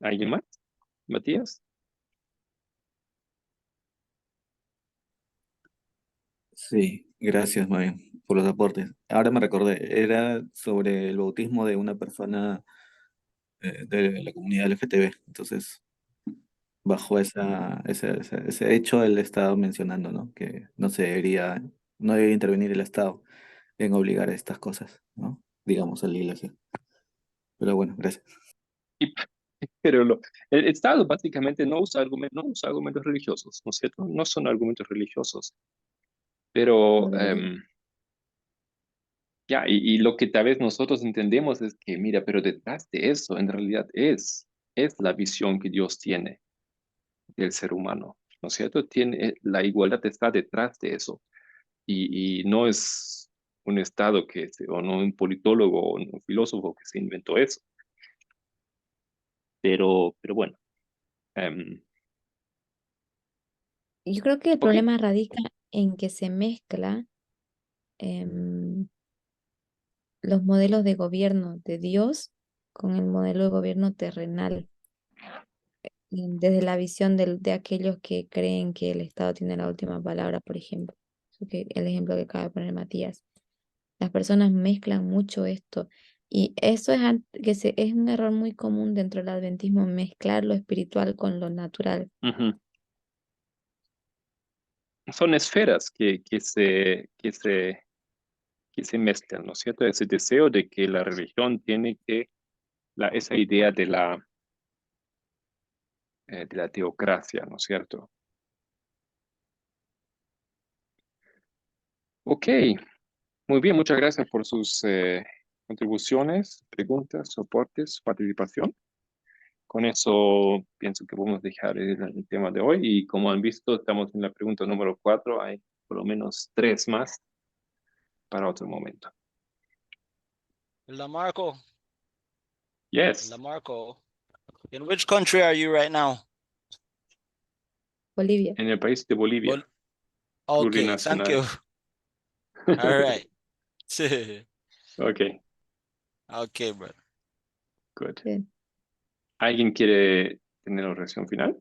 ¿Alguien más? ¿Matías? Sí, gracias, Mario, por los aportes. Ahora me recordé, era sobre el bautismo de una persona de la comunidad LGTB. Entonces, bajo ese hecho, él estaba mencionando, ¿no? Que no debería intervenir el Estado en obligar a estas cosas, ¿no? Digamos, a la iglesia. Pero bueno, gracias. Y- pero el Estado básicamente no usa argumentos religiosos, ¿no es cierto? No son argumentos religiosos. Pero No debería. ya, y lo que tal vez nosotros entendemos es que, mira, pero detrás de eso, en realidad es la visión que Dios tiene del ser humano, ¿no es cierto? La igualdad está detrás de eso. Y no es un Estado o no un politólogo o un filósofo que se inventó eso. Pero bueno, em, Yo creo que el ok. problema radica en que se mezcla em, los modelos de gobierno de Dios con el modelo de gobierno terrenal, desde la visión de aquellos que creen que el Estado tiene la última palabra, por ejemplo. El ejemplo que acaba de poner Matías. Las personas mezclan mucho esto y eso es un error muy común dentro del adventismo, mezclar lo espiritual con lo natural. Ujú. Son esferas que se mezclan, ¿no es cierto? Ese deseo de que la religión tiene esa idea de la teocracia, ¿no es cierto? Ok, muy bien, muchas gracias por sus contribuciones, preguntas, soportes, participación. Con eso pienso que podemos dejar el tema de hoy y como han visto, estamos en la pregunta número 4, hay por lo menos 3 más para otro momento. Lamarco, Yes, Lamarco, in which country are you right now? Bolivia. en el país de Bolivia, Okay, thank you. plurinacional. All right. Ok, Okay, brother. good. Bien. ¿Alguien quiere tener la oración final?